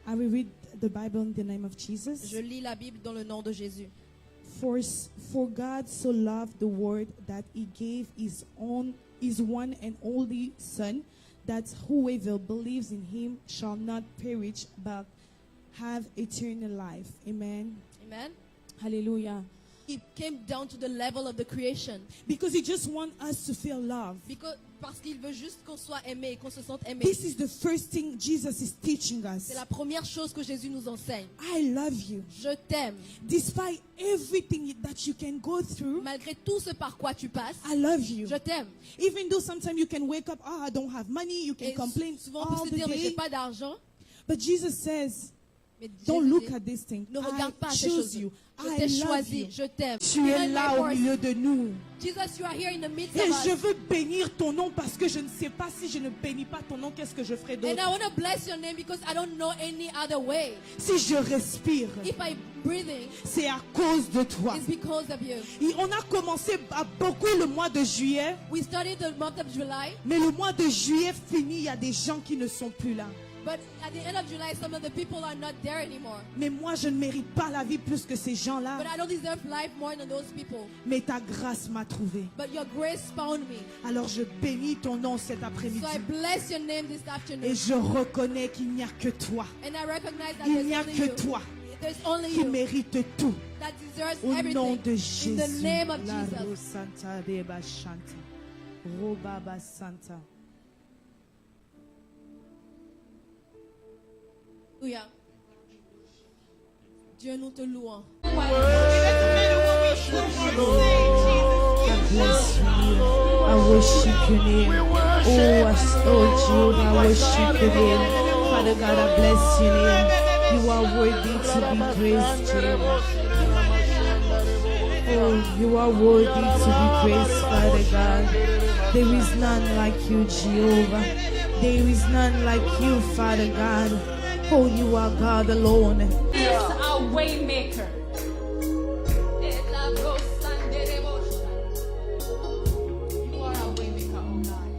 I will read the Bible in the name of Jesus. Je lis la Bible dans le nom de Jésus. For God so loved the world that he gave his one and only Son, that whoever believes in him shall not perish but have eternal life. Amen. Amen. Hallelujah. He came down to the level of the creation. Because he just wants us to feel love. Parce qu'il veut juste qu'on soit aimé, qu'on se sente aimé. This is the first thing Jesus is teaching us. C'est la première chose que Jésus nous enseigne. I love you. Je t'aime. Despite everything that you can go through, malgré tout ce par quoi tu passes, I love you. Je t'aime. Even though sometimes you can wake up, I don't have money, you can complain souvent all on peut se the dire, mais j'ai day. pas d'argent. But Jesus says, don't Jésus look dit, at this thing. ne regarde pas I ces choose choses. you. Je t'ai I love choisi, you. je t'aime. Tu es là au milieu de nous. Jesus, you are here in the midst Et of us. je veux bénir ton nom parce que je ne sais pas si je ne bénis pas ton nom, qu'est-ce que je ferai d'autre. And I want to bless your name because I don't know any other way. Si je respire, If I'm breathing, c'est à cause de toi. it's because of you. Et on a commencé à beaucoup le mois de juillet, We started the month of July, mais le mois de juillet fini, il y a des gens qui ne sont plus là. but at the end of July, some of the people are not there anymore. Mais moi, je ne mérite pas la vie plus que ces gens-là. But I don't deserve life more than those people. Mais ta grâce m'a trouvé. But your grace found me. Alors je bénis ton nom cet après-midi. So I bless your name this afternoon. Et je reconnais qu'il n'y a que toi. And I recognize that Il n'y a there's que only you. toi There's only qui you mérite tout. that deserves Au nom everything. de Jésus. In the name of La Jesus. Rosanta Reba Shanta. Robaba Santa. Alléluia. Dieu, nous te louons. God bless you. I worship your name. Oh, Jehovah, I worship your name. Father God, I bless your name. You are worthy to be praised, Jehovah. Oh, you are worthy to be praised, Father God. There is none like you, Jehovah. There is none like you, Father God. Oh, you are God alone. Is our way maker. You are our way maker, oh God.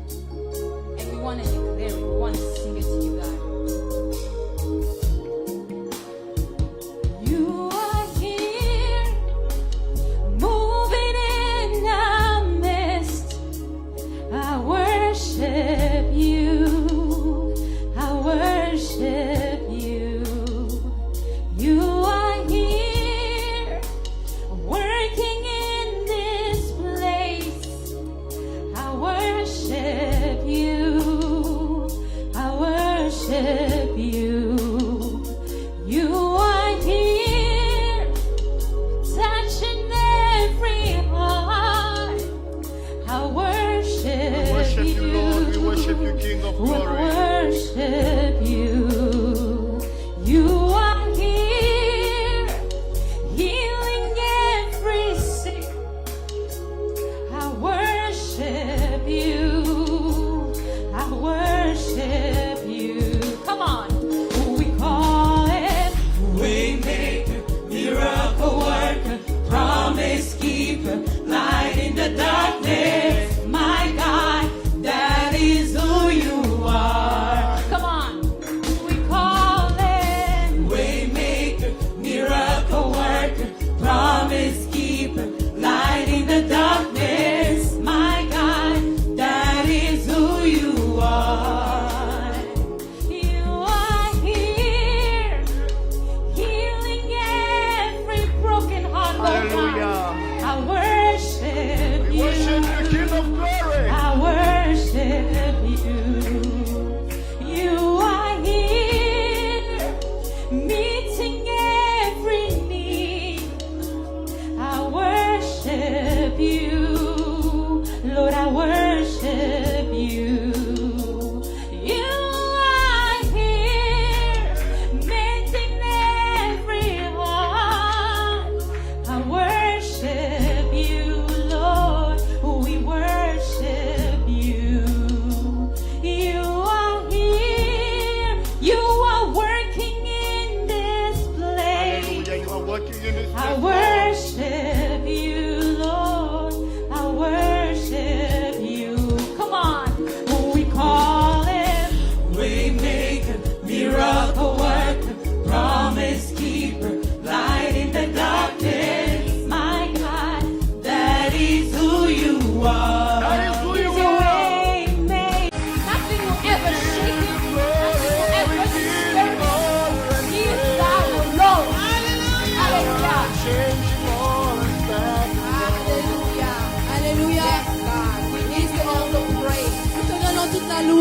And we want to declare it. We want to sing it to you, God. You are here, moving in our midst. I worship you. I worship you. You are here, working in this place. I worship you. I worship you. You are here, touching every heart. I worship, We worship you, Lord. We worship you, King of we glory. worship you. You are here, healing every sick. I worship you. I worship you. Come on. We call it Waymaker, miracle worker, promise keeper, light in the darkness. My God, that is who you are. Come on. We call it Waymaker, miracle worker, promise keeper, light in the darkness. My God, that is who you are. You are here, healing every broken heart. Oh God, I worship We you. worship you, King of glory. I worship you. You are here, meeting every need. I worship you, Lord. I worship you. You are here, mending every heart. I worship you, Lord. We worship you. You are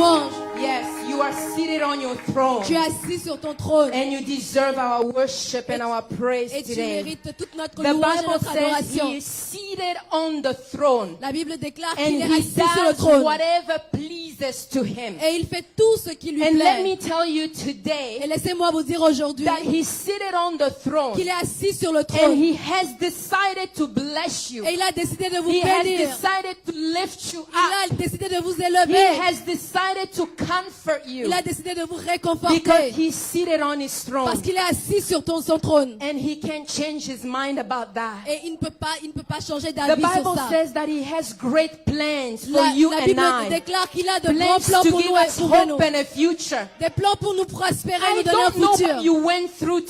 louange. Yes, you are seated on your throne. Tu es assis sur ton trône. And you deserve our worship and our praise Et tu today. mérites toute notre The louange et Bible notre says adoration. he is seated on the throne. La Bible déclare And qu'il est he assis sur le does trône. whatever pleases to him. Et il fait tout ce qui lui And let me plaît. tell you Et today laissez-moi vous dire aujourd'hui that he's seated on the throne. qu'il est assis sur le And trône. he has decided to bless you. Et il a décidé de vous He has bénir. decided to lift you Il up. a décidé de vous He élever. has decided to comfort you. Il a décidé de vous Because réconforter. he's seated on his throne. Parce qu'il est assis sur son trône. And he can't change his mind about that. Et il ne peut pas changer The d'avis sur Bible ça. says that he has great plans for La you Bible and I. déclare qu'il a de grands Plans plans to pour give nous et us pour nous. hope and a future. Des plans pour nous prospérer, I nous donner un don't know futur. what you went through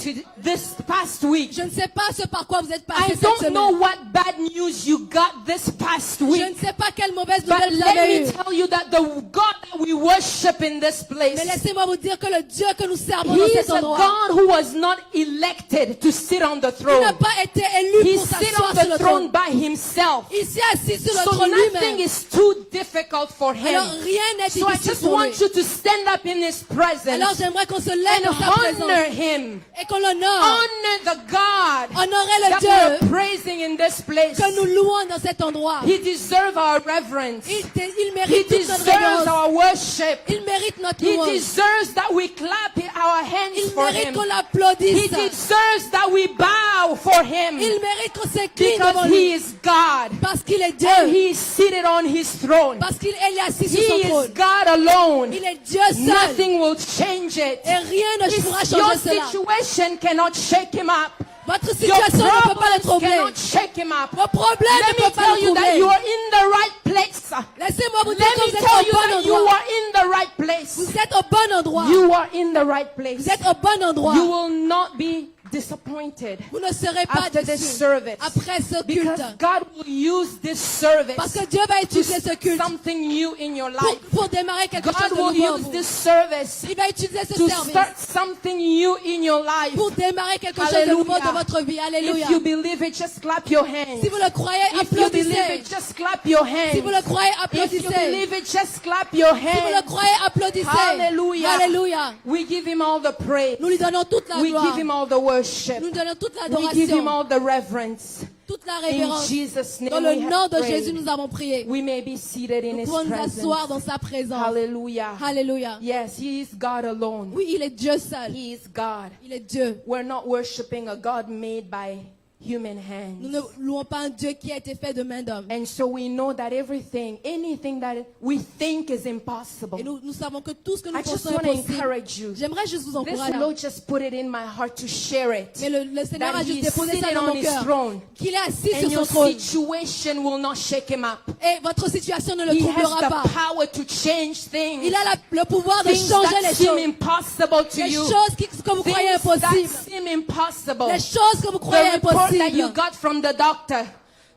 this past week. Je ne sais pas ce par quoi vous êtes I passé cette don't know semaine. what bad news you got this past Je week. ne sais pas quelle mauvaise But nouvelle vous let avez me eue. tell you that the God that we worship in this place, Mais laissez-moi vous dire que le Dieu que nous servons He dans is cet a endroit, God who was not elected to sit on the il n'a throne. pas été élu He pour sits s'asseoir on sur the le throne trône. by himself. Il s'est assis sur le So trône nothing lui-même. is too difficult for him. Alors rien n'est So I difficile just pour lui. want you to stand up in his Alors presence j'aimerais qu'on se lève and dans sa présence honor him. et qu'on l'honore. Honor the God Honorer le that Dieu we're praising in this place. que nous louons dans cet endroit. He deserves our reverence. Il He mérite toute notre deserves révérence. our worship. Il mérite notre He louange. deserves that we clap our hands Il for mérite him. qu'on He l'applaudisse. deserves that we bow for him Il mérite qu'on s'incline devant because lui. he is God Parce qu'il est and Dieu. he is seated on his throne. Parce qu'il est assis He sur son is trône. God alone. Il est Dieu seul. Nothing will change it. Et rien ne pourra Your changer cela. situation cannot shake him up. Votre Your situation ne peut pas le problems troubler. cannot shake him up. Vos problèmes Let ne me peuvent pas tell le you that you troubler. are in the right place. Laissez-moi vous dire Let que me vous êtes tell au you bon that you endroit. are in the right place. Vous êtes au bon endroit. You are in the right place. Vous êtes au bon endroit. You will not be disappointed Vous ne serez pas after this déçus service. après ce Because culte. God will use this service Parce que Dieu va to utiliser ce culte something new in your pour, life. pour démarrer quelque chose God de will nouveau en use vous. this service Il va utiliser ce to service start something new in your life. pour démarrer quelque chose de nouveau Hallelujah. dans votre vie. Alléluia. If you believe it, just clap your hands. Si vous le croyez, If you believe applaudissez. it, just clap your Si vous hands. le croyez, If you applaudissez. believe it, just clap your Si vous le hands. croyez, applaudissez. Hallelujah. Alléluia. We give him all the praise. Nous lui donnons toute la We gloire. give him all the worship. Nous lui donnons toute We give him l'adoration, all the reverence. toute la In révérence. Jesus' Dans name le we nom have de Jésus, prayed. nous avons prié. We may be seated in Nous his pouvons nous asseoir presence. dans sa présence. Hallelujah. Alléluia. Yes, he is God alone. Oui, il est Dieu seul. He is God. Il est Dieu. We're not worshiping a God made by human Nous ne hands. louons pas un Dieu qui a été fait de main d'homme. And so we know that anything that we think is impossible. Et nous savons que tout ce que nous I just pensons want est to possible. encourage you. J'aimerais juste vous This encourager. Lord just put it in my heart to share it. Mais le Seigneur That a he juste is déposé ça seated dans on mon his cœur. throne. Qu'il est assis And sur your son trône. situation will not shake him up. Et votre situation ne le He troublera has pas. the power to change things. Il a le pouvoir de Things changer that les seem choses. impossible to Les you. choses que vous croyez Things that impossibles. seem impossible. Les choses que vous croyez The report that you impossibles. got from the doctor.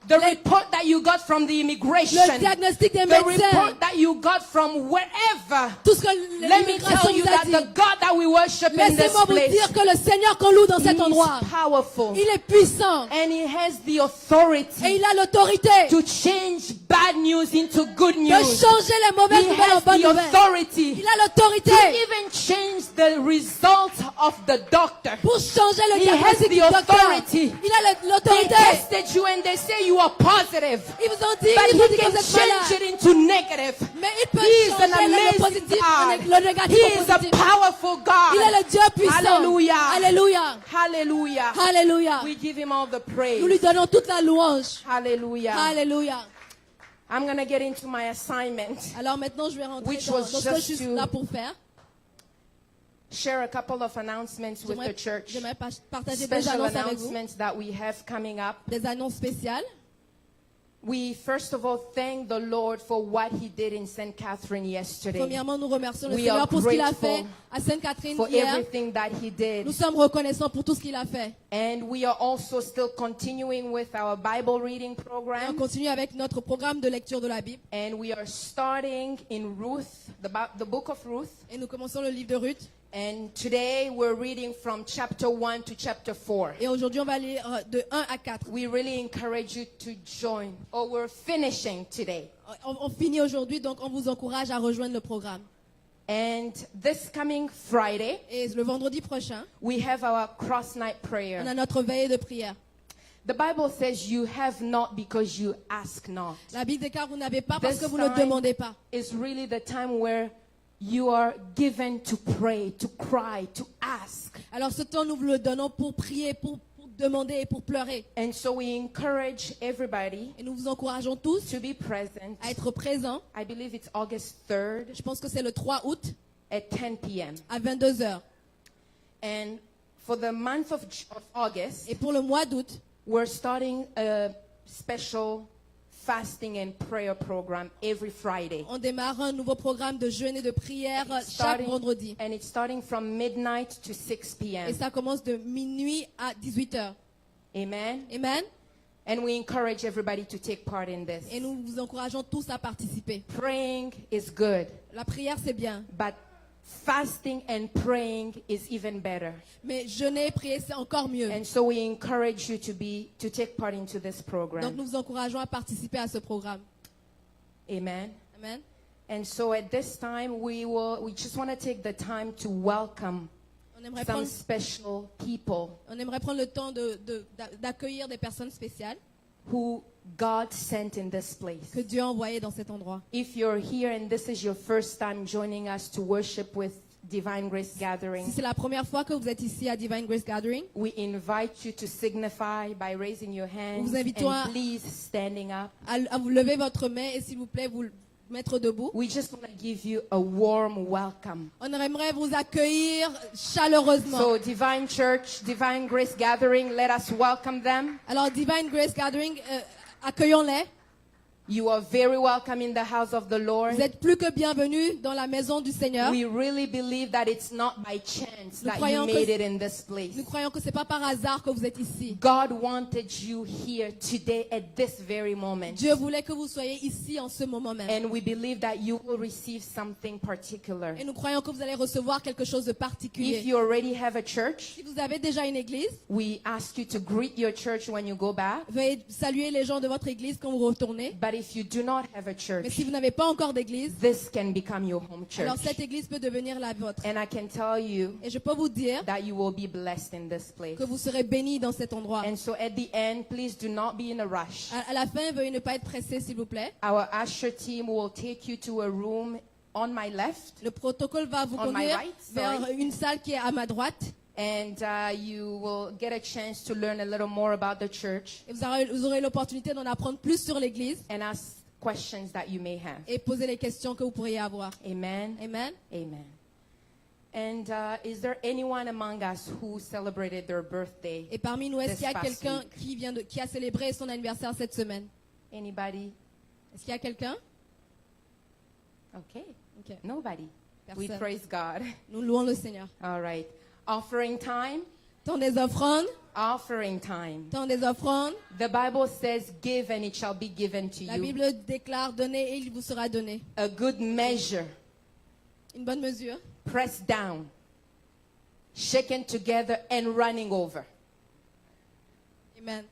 The report that you got from the immigration. Le diagnostic des The médecins. report that you got from wherever. Tout ce que Let me l'immigration tell you vous a that dit. the God that we worship in this Laissez-moi vous place, dire que le Seigneur qu'on loue dans He cet endroit, is powerful. il est puissant. And He has the Et authority il a l'autorité to change bad news into good de news. changer les mauvaises He nouvelles en has bonnes the nouvelles. authority Il a l'autorité to even change the result of the doctor. pour changer le He diagnostic has du the docteur. authority. Il a They l'autorité. tested you and they say you are positive. Ils vous ont dit, But ils vous ont He dit que can vous êtes change malade. it into negative. Mais il peut He is an changer le amazing positif, God. le négatif He au is a positif. powerful Il est God. le Dieu puissant. Hallelujah. Alléluia. Hallelujah. Alléluia. We give Him all the Nous lui praise. donnons toute la louange. Hallelujah. Alléluia. I'm going to get into my assignment. Alors maintenant, je vais rentrer Which dans was ce que je just suis to- là pour faire. Share a couple of announcements with the church. J'aimerais partager des Special annonces avec vous. announcements that we have coming up. Des annonces spéciales. We first of all thank the Lord for what He did in St. Catherine yesterday, Premièrement, nous remercions le We Seigneur are pour ce qu'il a grateful fait à Sainte-Catherine for hier. everything that He did. Nous sommes reconnaissants pour tout ce qu'il a fait. And we are also still continuing with our Bible reading Et on program. continue avec notre programme de lecture de la Bible. And we are starting in Ruth, the book of Ruth. Et nous commençons le livre de Ruth. And today we're reading from chapter 1 to chapter 4. Et aujourd'hui, on va lire de 1 à 4. We really encourage you to join. Or we're finishing today. On finit aujourd'hui, donc on vous encourage à rejoindre le programme. And this coming Friday, Et le vendredi prochain, we have our cross night on prayer. a notre veillée de prière. The Bible says you have not because you ask not. La Bible déclare vous n'avez pas parce This que vous ne time demandez pas. is really the time where you are given to pray, to cry, to ask. Alors ce temps, nous vous le donnons pour prier, pour demander et pour pleurer. And so we encourage everybody Et nous vous encourageons tous to be present. à être présents. I believe it's August 3rd Je pense que c'est le 3 août at 10 p.m. à 22 heures. And for the month of August, Et pour le mois d'août, we're starting a special fasting and prayer program every Friday. on démarre un nouveau programme de jeûne et de prière chaque vendredi. And it's starting from midnight to 6 Et p.m. ça commence de minuit à 18 heures. Amen. Amen. And we encourage everybody to take part in this. Et nous vous encourageons tous à participer. Praying is good, La prière, c'est bien. but fasting and praying is even better. Mais jeûner et prier, c'est encore mieux. And so we encourage you to take part into this Donc program. nous vous encourageons à participer à ce programme. Amen. Amen. And so at this time we just want to take the time to welcome On aimerait some prendre, special people on aimerait prendre le temps d'accueillir des personnes spéciales who God sent in this place. que Dieu a envoyées dans cet endroit. If you're here and this is your first time joining us to worship with Divine Grace Si Gathering, c'est la première fois que vous êtes ici à Divine Grace Gathering, we invite you to signify by raising your hands Nous vous invitons and à- please standing up. à vous lever votre main et s'il vous plaît, vous mettre debout. We just want to give you a warm welcome. On aimerait vous accueillir chaleureusement. So Divine Church, Divine Grace Gathering, let us welcome them. Alors Divine Grace Gathering, accueillons-les. You are very welcome in the house of the Lord. Vous êtes plus que bienvenus dans la maison du Seigneur. We really believe that it's not by chance Nous that you croyons que- made it in this place. Nous croyons que c'est pas par hasard que vous êtes ici. God wanted you here today at this very moment. Dieu voulait que vous soyez ici en ce moment même. And we believe that you will receive something particular. Et nous croyons que vous allez recevoir quelque chose de If particulier. you already have a church, Si vous avez déjà une église, we ask you to greet your church when you go back. veuillez saluer les gens de votre église quand vous retournez. But if you do not have a Mais church, si vous n'avez pas encore d'église, this can become your home alors church. cette église peut devenir la vôtre. And I can tell you Et je peux vous dire that you will be blessed in this place. que vous serez bénis dans cet endroit. And so at the end, please do not be in a rush. À la fin, veuillez ne pas être pressés, s'il vous plaît. Our usher team will take you to a room on my left, Le protocole va vous On my conduire right, vers sorry. une salle qui est à ma droite. and you will get a chance to learn a little more about the church Et vous aurez l'opportunité d'en apprendre plus sur l'église and ask questions that you may have. et poser les questions que vous pourriez avoir. Amen. Amen. Amen. And is there anyone among us who celebrated their birthday? Et parmi nous, est-ce This qu'il y a past quelqu'un week. qui a célébré son anniversaire cette semaine? Anybody? Est-ce qu'il y a quelqu'un? Okay. Ok. Nobody. We Personne. praise God. Nous louons le Seigneur. All right. Offering time. Temps des offrandes. Offering time. Temps des offrandes. The Bible says, give and it shall be given to La you. Bible déclare, donnez et il vous sera donné. A good measure, Une bonne mesure. pressed down, shaken together and running over. Amen.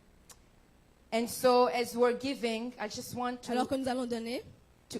And so as we're giving, I just want Alors to que nous allons donner,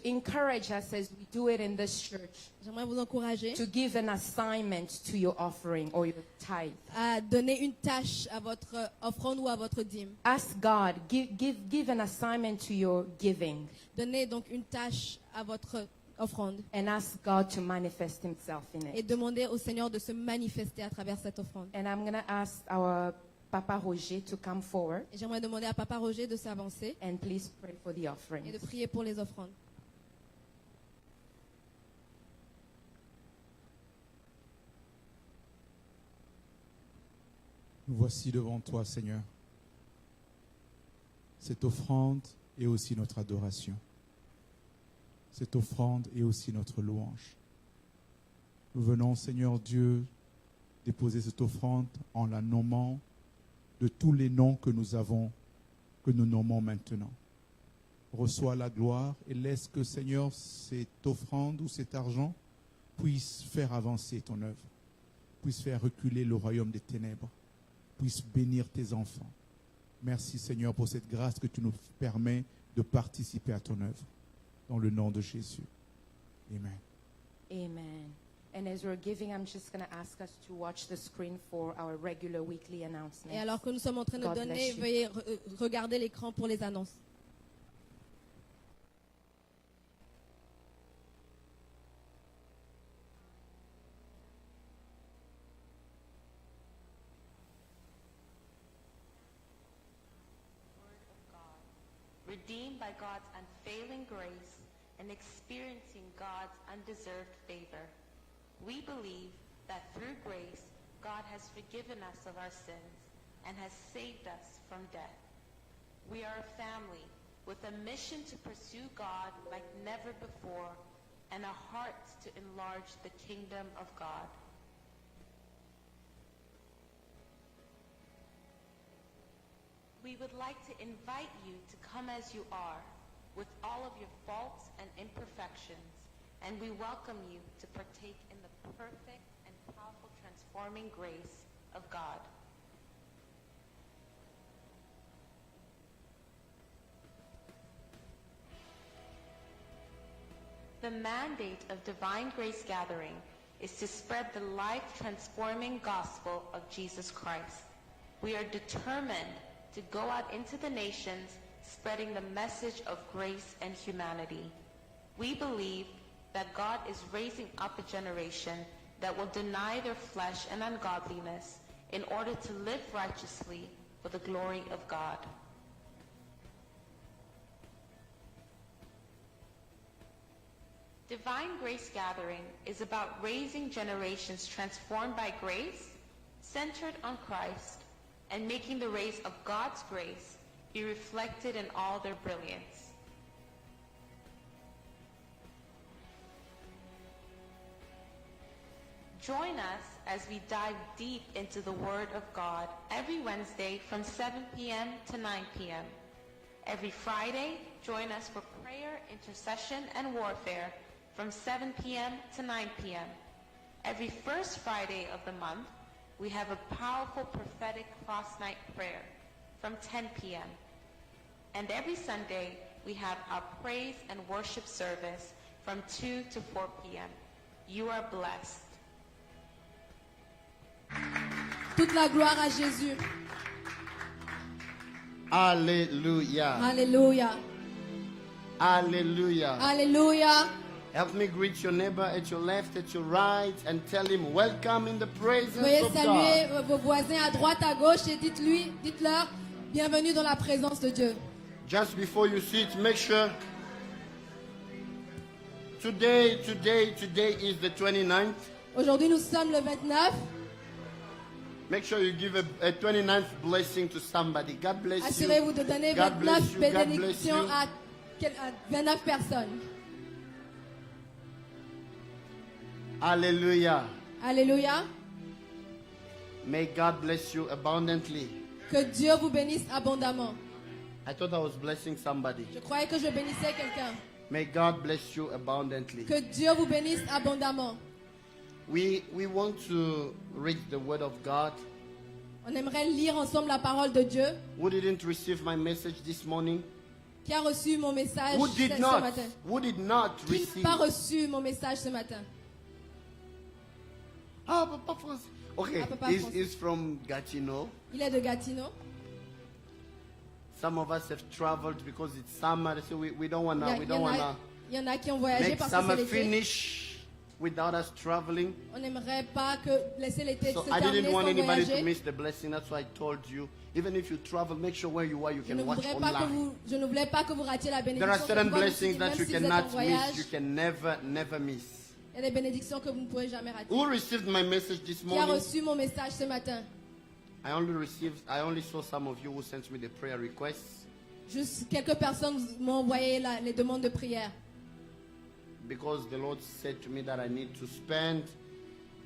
encourage us as we do it in this church j'aimerais vous encourager to give an assignment to your offering or your tithe. à donner une tâche à votre offrande ou à votre dîme. Ask God, give an assignment to your giving Donnez donc une tâche à votre offrande and ask God to manifest himself in et it. demandez au Seigneur de se manifester à travers cette offrande. And I'm going to ask our Papa Roger to come forward Et j'aimerais demander à Papa Roger de s'avancer and please pray for the et de offering. prier pour les offrandes. Nous voici devant toi, Seigneur. Cette offrande est aussi notre adoration. Cette offrande est aussi notre louange. Nous venons, Seigneur Dieu, déposer cette offrande en la nommant de tous les noms que nous avons, que nous nommons maintenant. Reçois la gloire et laisse que, Seigneur, cette offrande ou cet argent puisse faire avancer ton œuvre, puisse faire reculer le royaume des ténèbres, puisse bénir tes enfants. Merci, Seigneur, pour cette grâce que tu nous permets de participer à ton œuvre. Dans le nom de Jésus. Amen. Amen. And as we're giving, I'm just going to ask us to watch the screen for our regular weekly announcements. Et alors que nous sommes en train de God donner, bless you. veuillez regarder l'écran pour les annonces. Redeemed by God's unfailing grace and experiencing God's undeserved favor. We believe that through grace, God has forgiven us of our sins and has saved us from death. We are a family with a mission to pursue God like never before and a heart to enlarge the kingdom of God. We would like to invite you to come as you are, with all of your faults and imperfections, and we welcome you to partake in the perfect and powerful transforming grace of God. The mandate of Divine Grace Gathering is to spread the life-transforming gospel of Jesus Christ. We are determined to go out into the nations, spreading the message of grace and humanity. We believe that God is raising up a generation that will deny their flesh and ungodliness in order to live righteously for the glory of God. Divine Grace Gathering is about raising generations transformed by grace, centered on Christ, and making the rays of God's grace be reflected in all their brilliance. Join us as we dive deep into the Word of God every Wednesday from 7 p.m. to 9 p.m. Every Friday, join us for prayer, intercession, and warfare from 7 p.m. to 9 p.m. Every first Friday of the month, we have a powerful prophetic cross-night prayer from 10 p.m. And every Sunday, we have our praise and worship service from 2 to 4 p.m. You are blessed. Toute la gloire à Jésus. Hallelujah. Alléluia. Hallelujah. Alléluia. Help me greet your neighbor at your left, at your right, and tell him, welcome in the presence Veuillez of saluer God. vos voisins à droite, à gauche et dites-leur, bienvenue dans la présence de Dieu. Just before you sit, make sure. Today is the 29th. Aujourd'hui, nous sommes le 29. Make sure you give a 29th blessing to somebody. God bless you. Assurez-vous de donner God 29 bless you. God bless bénédictions you. à 29 personnes. Hallelujah. Alléluia. May God bless you abundantly. Que Dieu vous bénisse abondamment. I thought I was blessing somebody. Je croyais que je bénissais quelqu'un. May God bless you abundantly. Que Dieu vous bénisse abondamment. We want to read the word of God. On aimerait lire ensemble la parole de Dieu. Who didn't receive my message this morning? Qui a reçu mon message Who ce did not? matin? Who did not Qui receive? n'a pas reçu mon message ce matin? Ah, Papa Francis. Okay, Ah, Papa he's Francis. from Gatineau. Il est de Gatineau. Some of us have traveled because it's summer, so we don't wanna Il y en a qui ont voyagé make parce que c'est summer l'été. finish without us traveling. On n'aimerait pas que laisser l'été So se I terminer didn't sans want anybody to voyager. miss the blessing. That's why I told you. Even if you travel, make sure where you are, you Je ne can watch voudrais pas que online. je ne voulais pas que vous ratiez la There bénédiction. are certain C'est pourquoi je me blessings suis dit, that même you si vous êtes en cannot miss. voyage, You can never miss. il y a des bénédictions que vous ne pouvez jamais rater. Who received my message this Qui a morning? reçu mon message ce matin? I only saw some of you who sent me the prayer requests Juste quelques personnes m'ont envoyé les demandes de prière. because the Lord said to me that I need to spend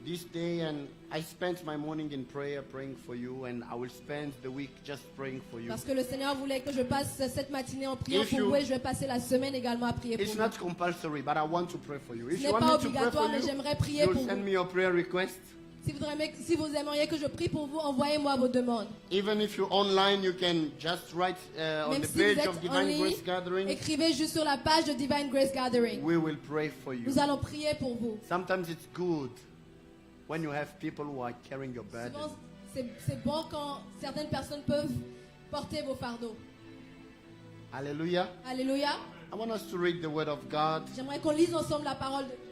this day, and I spent my morning in prayer praying for you, and I will spend the week just praying for you. Parce que le Seigneur voulait que je passe cette matinée en priant If pour you- vous et je vais passer la semaine également à prier It's pour vous. not compulsory, but I want to pray for you. If Ce you n'est want pas me to pray obligatoire, for mais you, j'aimerais prier you'll pour send vous. me your prayer request. Si vous aimeriez que je prie pour vous, envoyez-moi vos demandes. Even if you're online, you can just write on Même the si vous page êtes of en Divine ligne, Grace Gathering. écrivez juste sur la page de Divine Grace Gathering. We will pray for you. Nous allons prier pour vous. Sometimes it's good when you have people who are carrying your burden. Souvent, c'est bon quand certaines personnes peuvent porter vos fardeaux. Hallelujah. Alléluia. I want us to read the Word of God. J'aimerais qu'on lise ensemble la parole de Dieu.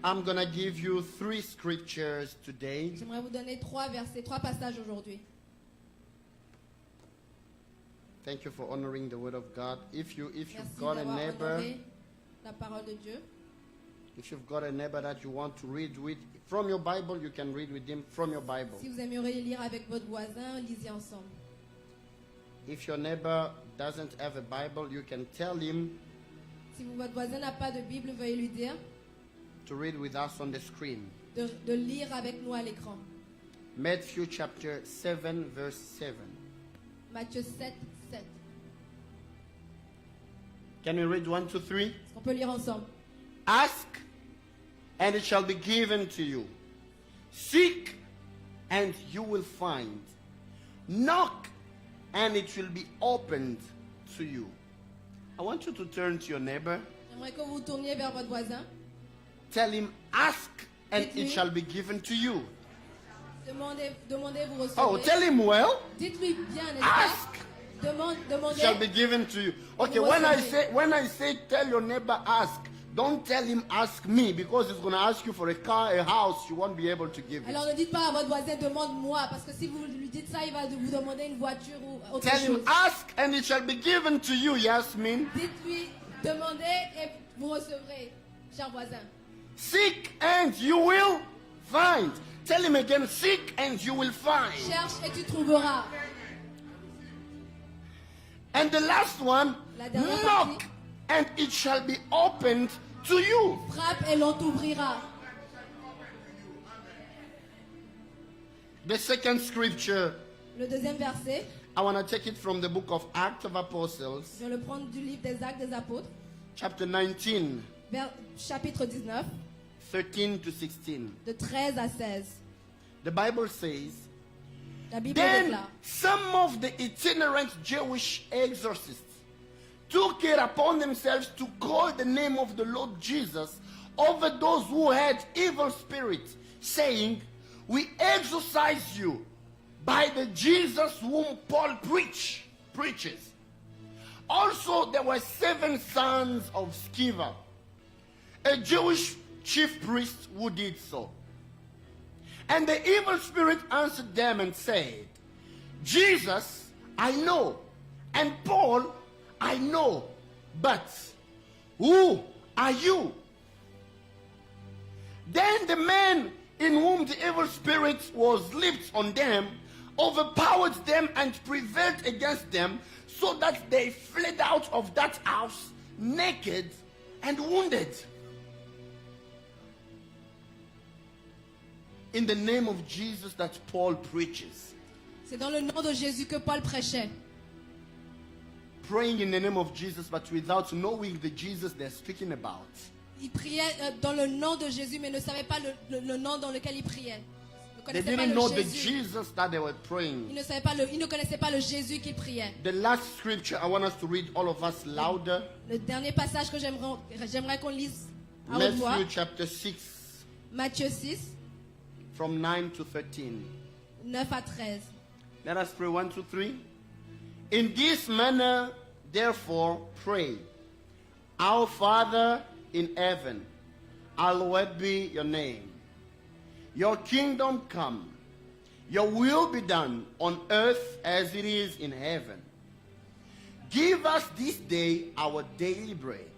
I'm going to give you 3 scriptures today. J'aimerais vous donner 3 versets, 3 passages aujourd'hui. Thank you for honoring the Word of God. If you've Merci got a d'avoir neighbor, honoré la parole de Dieu. if you've got a neighbor that you want to read with from your Bible, you can read with him from your Bible. Si vous aimeriez lire avec votre voisin, lisez ensemble. If your neighbor doesn't have a Bible, you can tell him Si votre voisin n'a pas de Bible, veuillez lui dire to read with us on the screen. de lire avec nous à l'écran. Matthew chapter 7, verse 7. Matthieu 7, 7. Can we read 1, 2, 3? Est-ce qu'on peut lire ensemble? Ask, and it shall be given to you. Seek, and you will find. Knock, and it will be opened to you. I want you to turn to your neighbor. J'aimerais que vous tourniez vers votre voisin. Tell him, ask, and Dites-lui. it shall be given to you. Demandez, vous recevrez. Oh, tell him well. Dites-lui bien, n'est-ce pas? Ask, Demandez. shall be given to you. Okay, Vous when I say tell your neighbor ask, don't tell him ask me, because he's going to ask you for a car, a house, you won't be able to give Alors it. ne dites pas à votre voisin demande-moi, parce que si vous lui dites ça, il va vous demander une voiture ou autre Tell him chose. ask, and it shall be given to you, Yasmin. Dites-lui demandez et vous recevrez, cher voisin. Seek and you will find. Tell him again, seek and you will find. Cherche et tu trouveras. And the last one, La dernière knock partie. and it shall be opened to you. Frappe et l'on t'ouvrira. The second scripture, Le deuxième verset, I want to take it from the book of Acts of Apostles, je vais le prendre du livre des Actes des Apôtres, chapter 19, chapitre 19, 13 to 16. de 13 à 16. The Bible says, La Bible then déclare. some of the itinerant Jewish exorcists took it upon themselves to call the name of the Lord Jesus over those who had evil spirits, saying, we exorcise you by the Jesus whom Paul preaches. Also there were 7 sons of Sceva, a Jewish chief priest who did so. And the evil spirit answered them and said, Jesus I know, and Paul I know, but who are you? Then the man in whom the evil spirit was leaped on them, overpowered them and prevailed against them, so that they fled out of that house naked and wounded. In the name of Jesus that Paul preaches. C'est dans le nom de Jésus que Paul prêchait. Praying in the name of Jesus, but without knowing the Jesus they're speaking about. Il priait dans le nom de Jésus, mais ne savait pas le nom dans lequel il priait. Il ne They connaissait pas didn't le know the Jésus. Jesus that they were Il praying. ne connaissait pas le Jésus qu'il priait. The last scripture, I want us to read all of us louder. Le dernier passage que j'aimerais qu'on lise à haute voix, Matthew chapter 6, Matthieu 6, from 9 to 13. 9 à 13. Let us pray 1, 2, 3. In this manner, therefore, pray. Our Father in heaven, hallowed be your name. Your kingdom come. Your will be done on earth as it is in heaven. Give us this day our daily bread.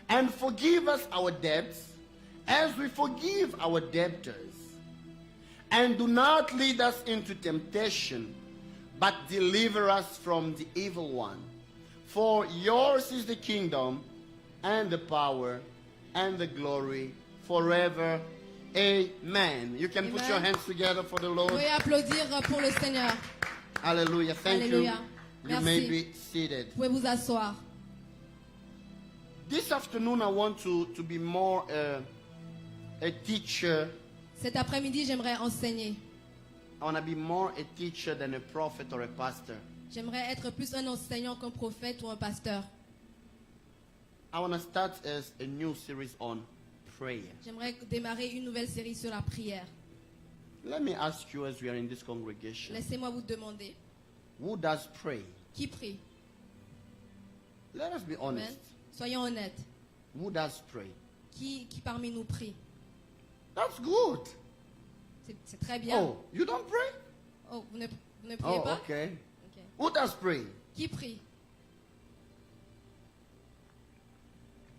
And forgive us our debts as we forgive our debtors. And do not lead us into temptation, but deliver us from the evil one. For yours is the kingdom, and the power, and the glory, forever. Amen. You can put Amen. your hands together for the Lord. Veuillez applaudir pour le Seigneur. Hallelujah. Thank Hallelujah. you. You Merci. may be seated. Vous pouvez vous asseoir. This afternoon, I want to be more a teacher. Cet après-midi, j'aimerais enseigner. I want to be more a teacher than a prophet or a pastor. J'aimerais être plus un enseignant qu'un prophète ou un pasteur. I want to start a new series on prayer. J'aimerais démarrer une nouvelle série sur la prière. Let me ask you as we are in this congregation, Laissez-moi vous demander, who does pray? qui prie? Let us be Amen. honest. Soyons honnêtes. Who does pray? Qui parmi nous prie? That's good. C'est très bien. Oh, you don't pray? Oh, vous ne priez Oh, pas? okay. Ok. Who does pray? Qui prie?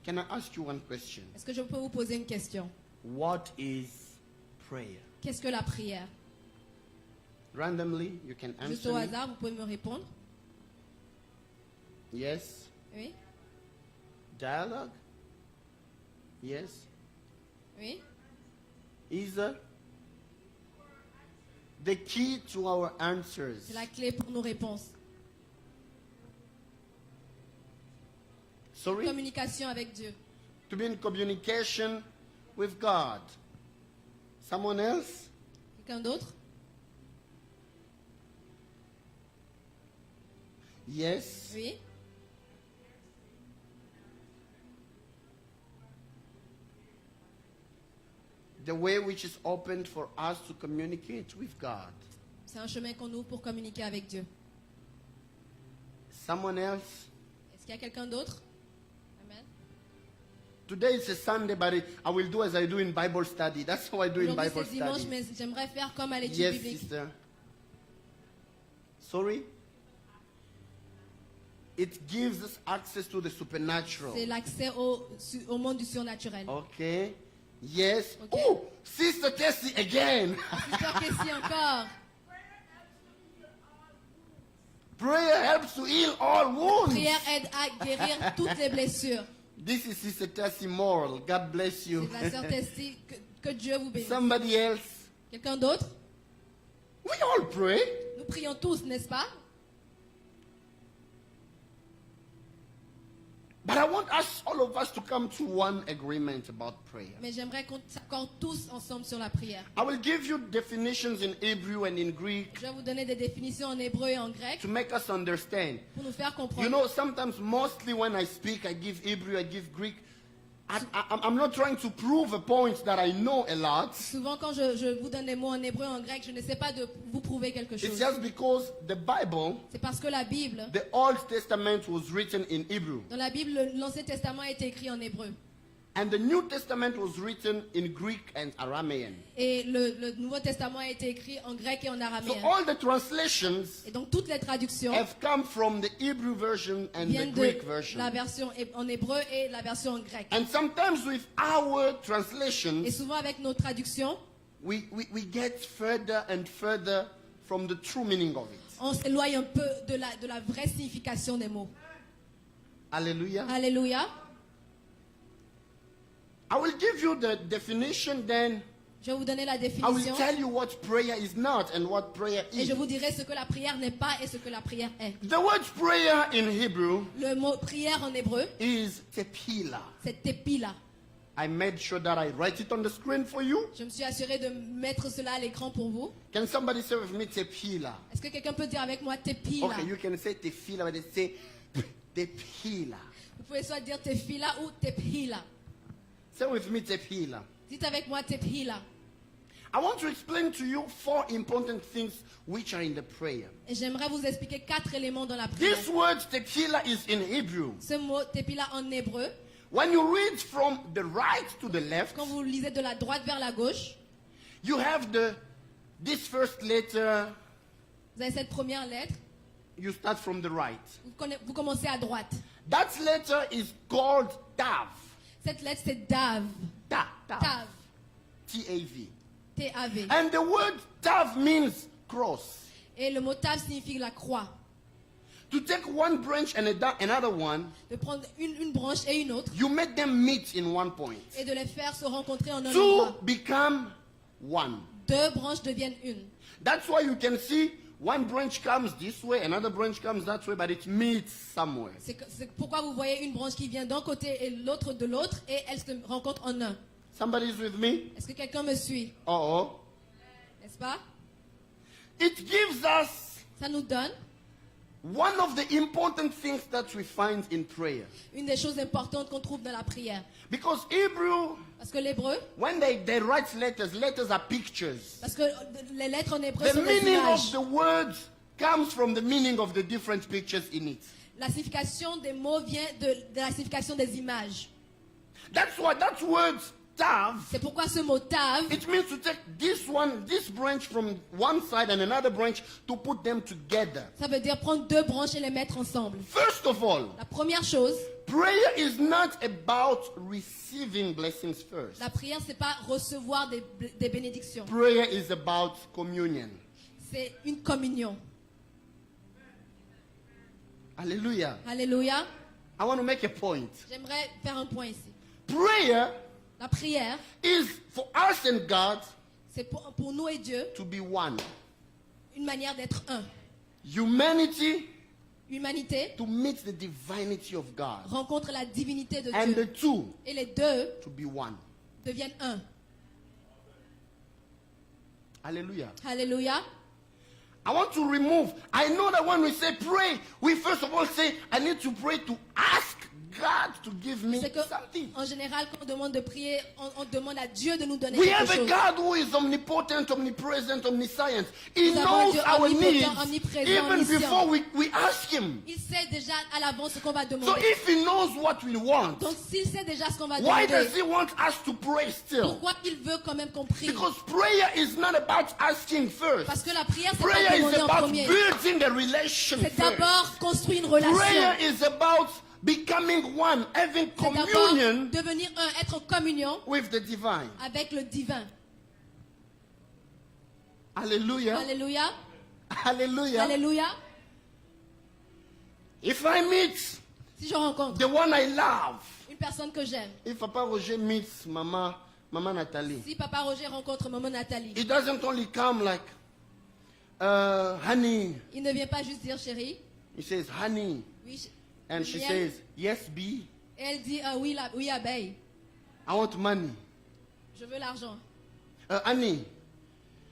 Can I ask you one question? Est-ce que je peux vous poser une question? What is prayer? Qu'est-ce que la prière? Randomly, you can Juste answer au me. hasard, vous pouvez me répondre? Yes. Oui? Dialogue? Yes. Oui? Either. The key to our answers C'est la clé pour nos réponses. sorry, Communication avec Dieu. to be in communication with God. Someone else? Quelqu'un d'autre? Yes. Oui? The way which is opened for us to communicate with God. C'est un chemin qu'on ouvre pour communiquer avec Dieu. Someone else? Est-ce qu'il y a quelqu'un d'autre? Amen. Today is a Sunday, but I will do as I do in Bible study. That's how I do in Aujourd'hui Bible c'est dimanche, study. mais j'aimerais faire comme à l'étude Yes, biblique. sister. Sorry? It gives us access to the supernatural. C'est l'accès au monde du surnaturel. Okay. Yes. Okay. Oh, Sister Tessie again. Sister Kessie encore. Prayer helps to heal all wounds. Prière aide à guérir toutes les blessures. This is Sister Tessie Moral. God bless C'est you. de la sœur Tessie. Que Dieu vous bénisse. Somebody else. Quelqu'un d'autre? We all pray. Nous prions tous, n'est-ce pas? But I want us, all of us, to come to one agreement about prayer. Mais j'aimerais qu'on s'accorde tous ensemble sur la prière. I will give you definitions in Hebrew and in Greek Je vais vous donner des définitions en hébreu et en grec to make us understand. pour nous faire comprendre. You know, sometimes, mostly when I speak, I give Hebrew, I give Greek. I'm not trying to prove a point that I know a lot. Souvent, quand je vous donne des mots en hébreu et en grec, je ne sais pas de vous prouver quelque It's chose. just because the Bible, C'est parce que la Bible, the Old Testament was written in Hebrew. dans la Bible, l'Ancien Testament a été écrit en hébreu. And the New Testament was written in Greek and Aramean. Et le Nouveau Testament a été écrit en grec et en So araméen. all the translations Et donc, toutes les traductions have come from the Hebrew version and the viennent de Greek version. la version en hébreu et la version en grec. And sometimes with our Et translations, souvent, avec nos traductions, we get further and further from the true meaning of it. on s'éloigne un peu de la vraie signification des mots. Hallelujah. Alléluia. I will give you the definition, then Je vais vous donner la I will définition tell you what prayer is not and what prayer et is. je vous dirai ce que la prière n'est pas et ce que la prière est. The word prayer in Hebrew Le mot prière en hébreu, is tefillah. c'est tepila. I made sure that I write it on the screen for you. Je me suis assurée de mettre cela à l'écran pour vous. Can somebody say with me tefillah? Est-ce que quelqu'un peut dire avec moi tepila? Okay, you can say tefillah, but they say tefillah. Vous pouvez soit dire tefila ou tepila. Say with me tefillah. Dites avec moi tepila. I want to explain to you 4 important things which are in the prayer. Et j'aimerais vous expliquer 4 éléments dans la prière. This word tefillah is in Hebrew. Ce mot tepila en hébreu, When you read from the right to the left, quand vous lisez de la droite vers la gauche, you have this first letter. vous avez cette première lettre, You start from the right. vous commencez à droite. That letter is called Tav. Cette lettre c'est Dav. Tav. Tav. T-A-V. T-A-V. And the word Tav means cross. Et le mot Tav signifie la croix. To take one branch and another one, De prendre une branche et une autre you make them meet in one point. et de les faire se rencontrer en un Two endroit. become one. 2 branches deviennent une. That's why you can see one branch comes this way, another branch comes that way, but it meets somewhere. C'est pourquoi vous voyez une branche qui vient d'un côté et l'autre de l'autre et elles se rencontrent en un. Somebody's with me? Est-ce que quelqu'un me suit? Oh. N'est-ce pas? It gives us Ça nous donne one of the important things that we find in prayer. une des choses importantes qu'on trouve dans la prière. Because Hebrew, Parce que l'hébreu, when they write letters are pictures. parce que les lettres en hébreu The sont des meaning of images. the words comes from the meaning of the different pictures in it. La signification des mots vient de la signification des images. That's why that word tav, C'est pourquoi ce mot tav, it means to take this branch from one side and another branch to put them together. ça veut dire prendre deux branches et les mettre ensemble. First of all, La première chose, prayer is not about receiving blessings first. la prière, c'est pas recevoir des bénédictions. Prayer is about communion. C'est une communion. Hallelujah. Alléluia. I want to make a point. J'aimerais faire un point ici. Prayer La prière, is for us and God c'est pour nous et Dieu to be one. une manière d'être un. Humanity L'humanité to meet the divinity of God. rencontre la divinité de And Dieu. the two Et les deux to be one. deviennent un. Hallelujah. Alléluia. I want to remove. I know that when we say pray, we first of all say, I need to pray to ask God to give me C'est que, something. en général, quand on demande de prier, on demande à Dieu de nous donner We quelque have a chose. God who is omnipotent, omnipresent, omniscient. He Nous avons un knows Dieu our omnipotent, needs omniprésent, even omniscient. before we ask Him. Il sait déjà à l'avance ce qu'on va So demander. if He knows what we want, Donc s'il sait déjà ce qu'on va why demander, does He want us to pray still? pourquoi il veut quand même qu'on prie? Because prayer is not about asking first. Parce que la prière, c'est pas Prayer is demander en about premier. building a relation C'est first. d'abord construire une relation. Prayer is about becoming one, having C'est d'abord communion devenir un, être en communion with the divine. avec le divin. Hallelujah. Alléluia. Hallelujah. Alléluia. If I meet Si je rencontre the one I love, une personne que j'aime, if Papa Roger meets Mama Nathalie, si Papa Roger rencontre Maman Nathalie, he doesn't only come like, honey. il ne vient pas juste dire chérie. He says, honey. Oui, And she miel. says, yes, B. Et elle dit oui, oui abeille. I want money. Je veux l'argent. Honey,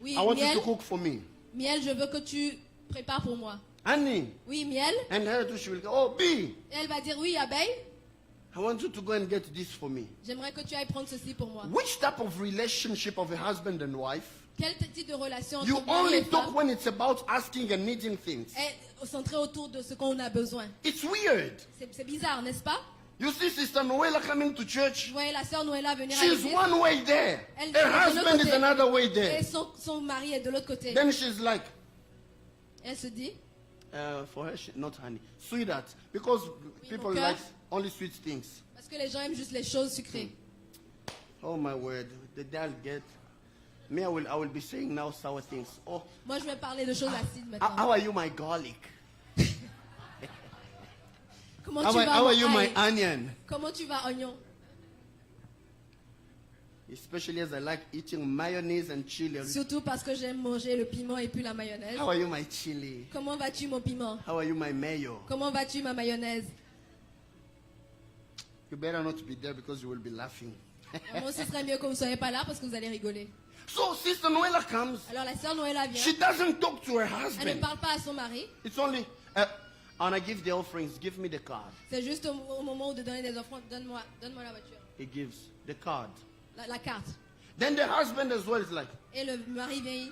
Oui, I want miel. you to cook for me. Miel, je veux que tu prépares pour moi. Honey. Oui, miel. And her too, she will go, oh, B. Et elle va dire oui, abeille. I want you to go and get this for me. J'aimerais que tu ailles prendre ceci pour moi. Which type of relationship of a husband and wife? Quel type de relation You entre mari only et talk femme when it's about asking and needing things. est centrée autour de ce qu'on a besoin? It's weird. C'est bizarre, n'est-ce pas? You see Sister Noella coming to church. Je voyais la sœur Noëlla venir à She's l'église. one way there. Elle Her est de l'autre husband is côté. another way Et there. son mari est de l'autre côté. Then she's like, Elle se dit, for her, not honey, sweetheart, because people mon like cœur. only sweet things. parce que les gens aiment juste les choses sucrées. Oh my word, the dad get. Me, I will be saying now sour things. Oh, Moi, je vais parler de choses acides how maintenant. are you, my garlic? Comment How tu vas, are you, my ail? onion? Comment tu vas, oignon? Especially as I like eating mayonnaise and chili. Surtout parce que j'aime manger le piment et puis la mayonnaise. How are you, my chili? Comment vas-tu, mon piment? How are you, my mayo? Comment vas-tu, ma mayonnaise? You better not be there because you will be laughing. Moi, ce serait mieux que vous ne soyez pas là parce que vous allez rigoler. So Sister Noella comes. Alors, la sœur Noëlla vient. She doesn't talk to her Elle ne husband. parle pas à son mari. It's only, when I give the offerings, give me the card. C'est juste au moment où de donner des offrandes, donne-moi la voiture, He gives the card. la carte. Then the husband as well is like, Et le mari vient.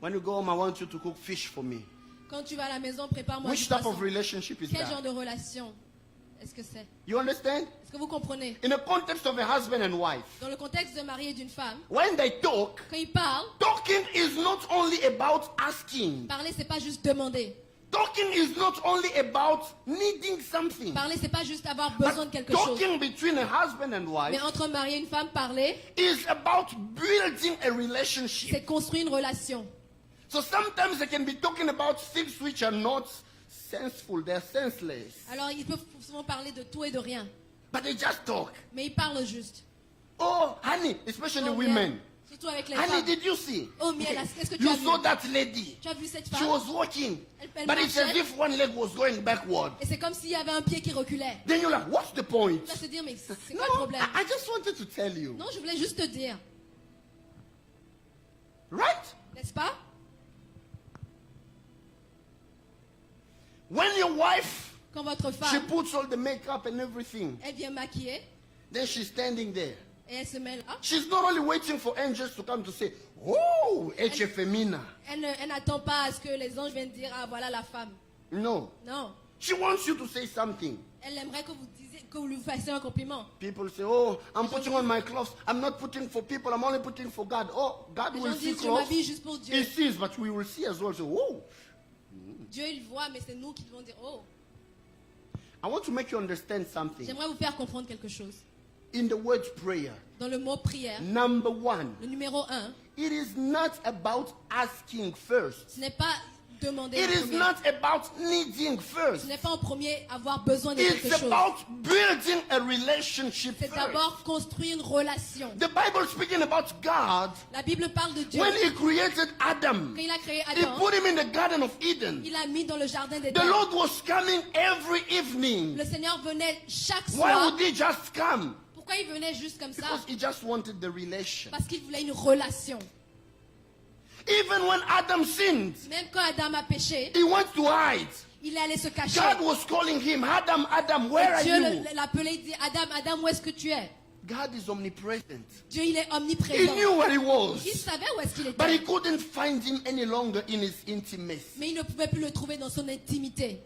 when you go home, I want you to cook fish for me. Quand tu vas à la maison, prépare-moi du Which type poisson. of relationship is Quel genre that? de relation est-ce que c'est? You understand? Est-ce que vous comprenez? In the context of a husband and wife, Dans le contexte d'un mari et d'une femme, when they talk, quand ils parlent, talking is not only about asking. parler c'est pas juste demander. Talking is not only about needing something. Parler c'est pas juste avoir besoin de But quelque chose. talking between a husband and Mais wife entre un mari et une femme, parler, is about building a relationship. c'est construire une relation. So sometimes they can be talking about things which are not senseful, they're senseless. Alors ils peuvent souvent parler de tout et de rien. But they just talk. Mais ils parlent juste. Oh, honey, especially Oh, women. Surtout avec les Honey, femmes. did you see? Oh, Miel, est-ce que tu You as vu? saw that lady. Tu as vu cette She femme? was walking. Elle But it's marchait. as if one leg was going backward. Et c'est comme s'il y avait un pied qui reculait. Then you're like, what's the point? Tu vas se dire, mais c'est No, quoi le problème? I just wanted to tell you. Non, je voulais juste te dire. Right? N'est-ce pas? When your wife, Quand votre she femme, puts all the makeup and everything, elle vient maquiller then she's standing there. et elle se met là. She's not only waiting for angels to come to say, oh, Eche Femina. Elle n'attend pas à ce que les anges viennent dire, ah voilà la femme. No. Non. She wants you to say something. Elle aimerait que vous lui fassiez un compliment. People say, oh, I'm putting on my clothes. I'm not putting for people. I'm only putting for God. Oh, God Les will gens see disent, je m'habille clothes. juste pour Dieu. He sees, but we will see as well. So, oh, Dieu, il voit, mais c'est nous qui devons dire, oh. I want to make you understand something. J'aimerais vous faire comprendre quelque chose. In the word prayer, Dans le mot prière, number one, le numéro 1, it is not about asking first. ce n'est pas demander It en is premier. not about needing first. Ce n'est pas en premier avoir besoin de quelque It's chose. about building a relationship C'est first. d'abord construire une relation. The Bible speaking about God, La Bible parle de Dieu. when He created Adam, Quand il a créé He Adam, put him in the Garden of Eden. il l'a mis dans le jardin The d'Éden. Lord was coming every evening. Le Seigneur venait chaque Why soir. would He just come? Pourquoi il venait juste comme ça? Because He just wanted the relation. Parce qu'il voulait une relation. Even when Adam sinned, Même quand Adam a péché, he went to hide. il est allé se cacher. God was calling him, Adam, Adam, where are Dieu you? l'appelait, il dit, Adam, Adam, où est-ce que tu es? God is omnipresent. Dieu, il est He omniprésent. knew where he was, Il savait où est-ce qu'il but he était. couldn't find him any longer in his intimacy. Mais il ne pouvait plus le trouver dans son intimité.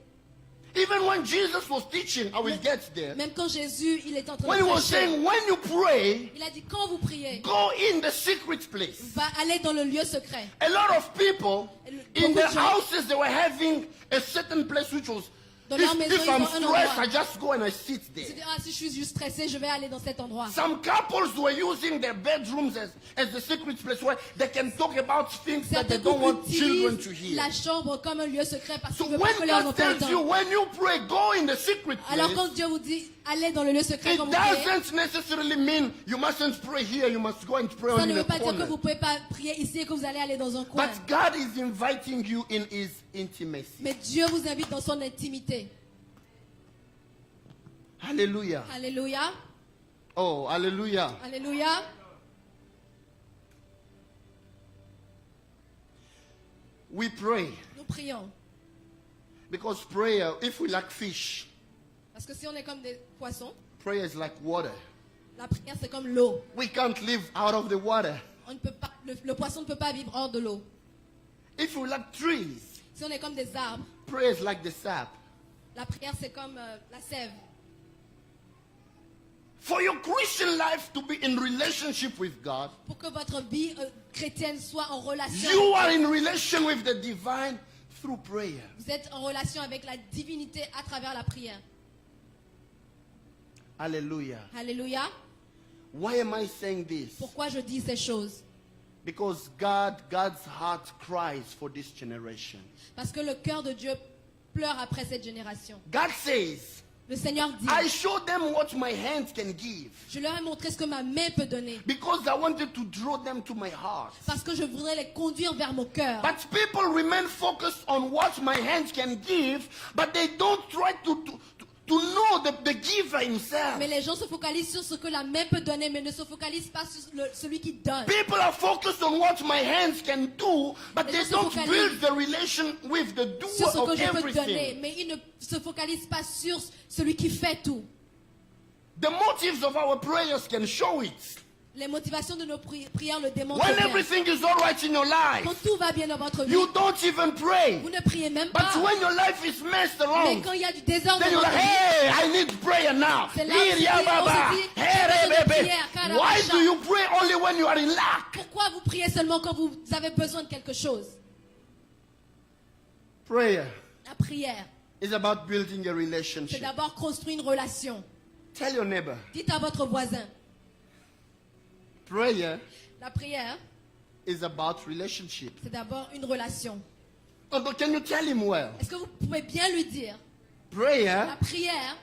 Even when Jesus was teaching, I will get there. Même quand Jésus, il est en train When he de was prêcher, saying, when you pray, il a dit, quand vous priez, go in the secret place. va aller dans le lieu secret. A lot of people in Beaucoup their de gens- houses, they were having a certain place which was, Dans leur maison, if ils I'm ont un stressed, endroit. I just go and I sit Il there. s'est dit, ah, si je suis juste stressé, je vais aller dans cet endroit. Some couples were using their bedrooms as the secret place where they can talk about things that they Certains don't want couples children to utilisent hear. la chambre comme un lieu secret parce So qu'ils ne veulent pas que when leurs God enfants tells you, entendent. when you pray, go in the secret Alors place, quand Dieu vous dit, allez dans le lieu secret it quand vous priez, doesn't necessarily mean you mustn't pray here, you must go and pray ça on ne in veut a pas dire que corner. vous ne pouvez pas prier ici et que vous allez aller dans un coin. But God is inviting you in His intimacy. Mais Dieu vous invite dans son intimité. Hallelujah. Alléluia. Oh, hallelujah. Alléluia. We pray Nous prions. because prayer, if we like fish, Parce que si on est comme des poissons, prayer is like water. la prière c'est comme l'eau. We can't live out of the water. On ne peut pas, le poisson ne peut pas vivre hors de l'eau. If we like trees, Si on est comme des arbres, prayer is like the sap. la prière c'est comme la sève. For your Christian life to be in relationship with God, Pour que votre vie chrétienne soit en relation, you are in relation with the divine through prayer. vous êtes en relation avec la divinité à travers la prière. Hallelujah. Alléluia. Why am I saying this? Pourquoi je dis ces choses? Because God's heart cries for this generation. Parce que le cœur de Dieu pleure après cette génération. God says, Le Seigneur dit, I show them what my hands can give je leur ai montré ce que ma main peut donner. because I wanted to draw them to my heart. Parce que je voudrais les conduire vers mon cœur. But people remain focused on what my hands can give, but they don't try to know the giver himself. Mais les gens se focalisent sur ce que la main peut donner, mais ne se focalisent pas sur celui qui donne. People are focused on what my hands can do, but Les they gens don't se focalisent build the relation with the Sur doer ce que of je peux donner, everything. mais ils ne se focalisent pas sur celui qui fait tout. The motives of our prayers can show it. Les motivations de nos prières le démontrent When bien. everything is all right in your life, Quand tout va bien dans votre vie, you don't even pray. vous ne priez même But pas. when your life is messed Mais around, quand il y a du désordre then dans you're like, votre vie, hey, I need prayer now. C'est là où on se dit, Hey, j'ai besoin de baby. prière, caramba. Why do you pray only when you are in lack? pourquoi vous priez seulement quand vous avez besoin de quelque chose? Prayer La prière, is about building a c'est relationship. d'abord construire une relation. Tell your neighbor, Dites à votre voisin, prayer la prière, is about relationship. c'est d'abord une relation. Although, can you tell him well? Est-ce que vous pouvez bien lui dire, Prayer la prière,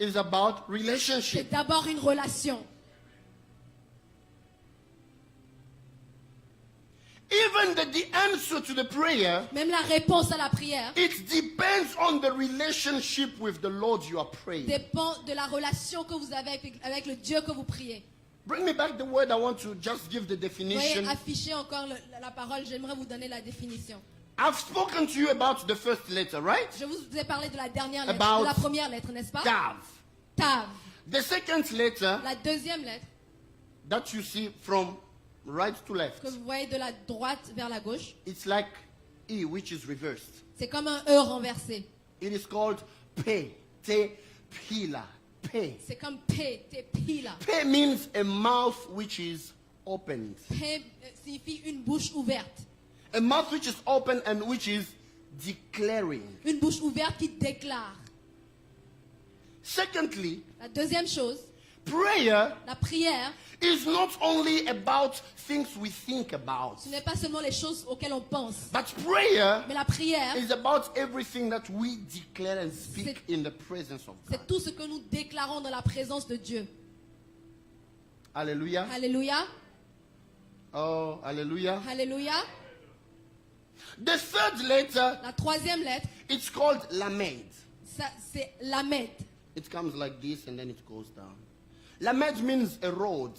is about c'est relationship. d'abord une relation. Even the answer to the prayer, Même la réponse à la prière it depends on the relationship with the Lord you are praying. dépend de la relation que vous avez avec le Dieu que vous priez. Bring me back the word. I want to just give the Voyez, definition. afficher encore la parole, j'aimerais vous donner la définition. I've spoken to you about the first letter, right? Je vous ai parlé de la dernière lettre, About de la première lettre, n'est-ce pas? Tav. Tav. The second letter La deuxième lettre that you see from right to left, que vous voyez de la droite vers la gauche, it's like E, which is reversed. c'est comme un E renversé. It is called Pe, Te, Pila, Pe. C'est comme P, T, pila. Pe means a mouth which is opened. P signifie une bouche ouverte. A mouth which is open and which is declaring. Une bouche ouverte qui déclare. Secondly, La deuxième chose, prayer la prière, is not only about things we think about, ce n'est pas seulement les choses auxquelles on pense, but prayer mais la prière, is about everything that we declare and speak C'est- in the presence of God. c'est tout ce que nous déclarons dans la présence de Dieu. Hallelujah. Alléluia, Oh, hallelujah. alléluia. The third letter, La troisième lettre, it's called Lamed. ça, c'est Lamed. It comes like this and then it goes down. Lamed means a road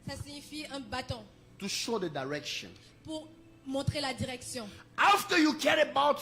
Ça signifie un bâton to show the direction. pour montrer la direction. After you care about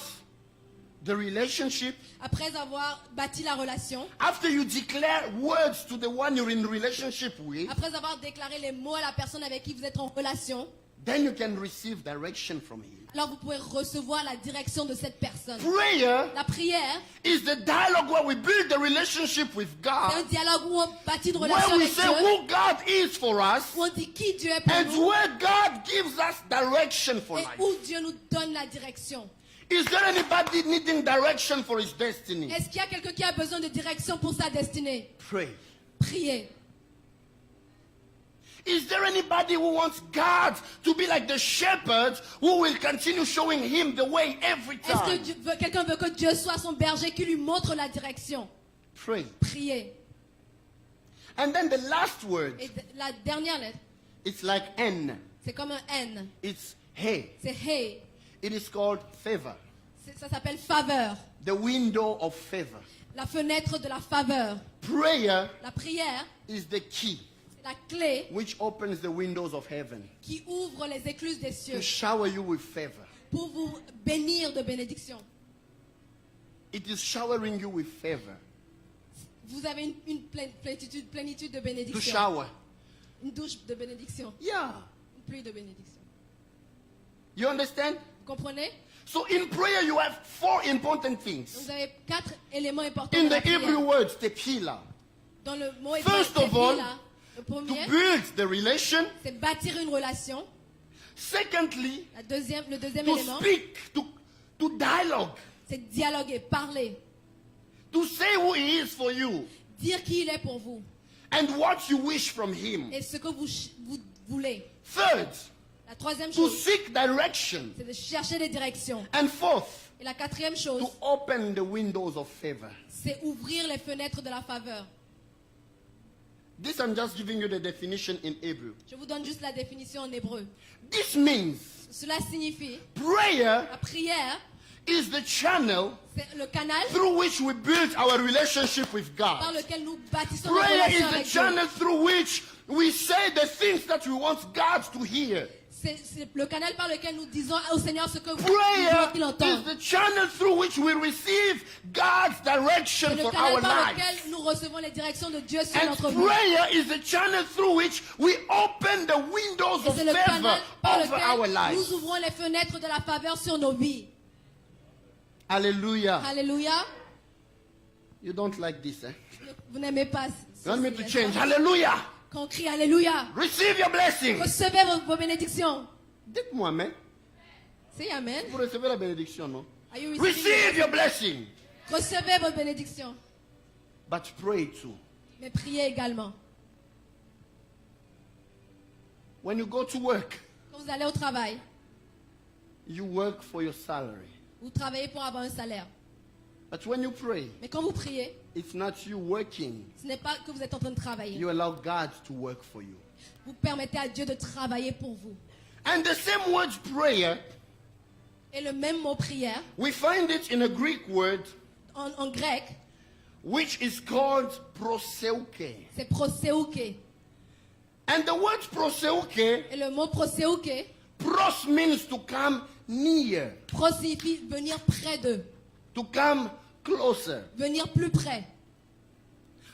the relationship, Après avoir bâti la relation, after you declare words to the one you're in relationship with, après avoir déclaré les mots à la personne avec qui vous êtes en relation, then you can receive direction from him. alors vous pouvez recevoir la direction de cette personne. Prayer La prière, is the dialogue where we build the relationship with c'est un God, dialogue où on bâtit une relation where we avec say Dieu, who God is for us, où on dit qui Dieu est pour and nous, where God gives us direction for et life. où Dieu nous donne la direction. Is there anybody needing direction for his destiny? Est-ce qu'il y a quelqu'un qui a besoin de direction pour sa destinée? Pray. Priez. Is there anybody who wants God to be like the shepherd who will continue showing him the way every Est-ce que time? quelqu'un veut que Dieu soit son berger qui lui montre la direction? Pray. Priez. And then the last word, Et la dernière lettre, it's like N. c'est comme un N. It's hey. C'est hey. It is called favor. Ça s'appelle faveur. The window of favor. La fenêtre de la faveur. Prayer La prière, is the key c'est la clé which opens the windows of heaven qui ouvre les écluses des cieux to shower you with favor. pour vous bénir de bénédictions. It is showering you with favor. Vous avez une plénitude de To bénédictions. shower. Une douche de bénédiction. Yeah. Une pluie de bénédiction. You understand? Vous comprenez? So in prayer you have four important Donc things. vous avez 4 éléments importants In dans la the Hebrew prière. words, tequila. Dans le mot First hébreu, of all, tefila, le To premier, build the relation. c'est bâtir une relation. Secondly, Le deuxième to élément, speak, to dialogue, c'est dialoguer, parler, to say who he is for you dire qui il est pour vous and what you wish from him. et ce que vous voulez. Third, La troisième to chose, seek direction. c'est de chercher des directions. And fourth, Et la quatrième chose, to open the windows of favor. c'est ouvrir les fenêtres de la faveur. This I'm just giving you the definition in Hebrew. Je vous donne juste la définition en hébreu. This means Cela signifie, prayer la prière, is the channel c'est le canal through which we build our relationship with par God. lequel nous bâtissons nos Prayer relations is the avec Dieu. channel through which we say the things that we want God to hear. C'est le canal par lequel nous disons au Seigneur ce que vous Prayer voulez qu'il entende. is the channel through which we receive God's direction C'est le for canal our par lives. lequel nous recevons les directions de Dieu sur And notre vie. prayer is the channel through which we open the windows Et of c'est le favor canal par over our lequel lives. nous ouvrons les fenêtres de la faveur sur nos vies. Hallelujah. Alléluia. You don't like this, eh? Vous n'aimez pas You want me ceci, to n'est-ce change? pas? Hallelujah. Quand on crie Alléluia, Receive your blessing. recevez vos bénédictions. Dites-moi, mais C'est Amen. vous recevez la bénédiction, non? Are you Receive your blessing. Recevez vos bénédictions. But pray too. Mais priez également. When you go to work, Quand vous allez au travail, you work for your salary. vous travaillez pour avoir un salaire. But when you pray, Mais quand vous priez, it's not you working. ce n'est pas que vous êtes en train de travailler. You allow God to work for you. Vous permettez à Dieu de travailler pour vous. And the same word prayer, Et le même mot prière, we find it in a Greek word en grec, which is called proseuche. c'est proseuche. And the word proseuche, Et le mot proseuche, pros means to come near, pros signifie venir près d'eux, to come closer. venir plus près.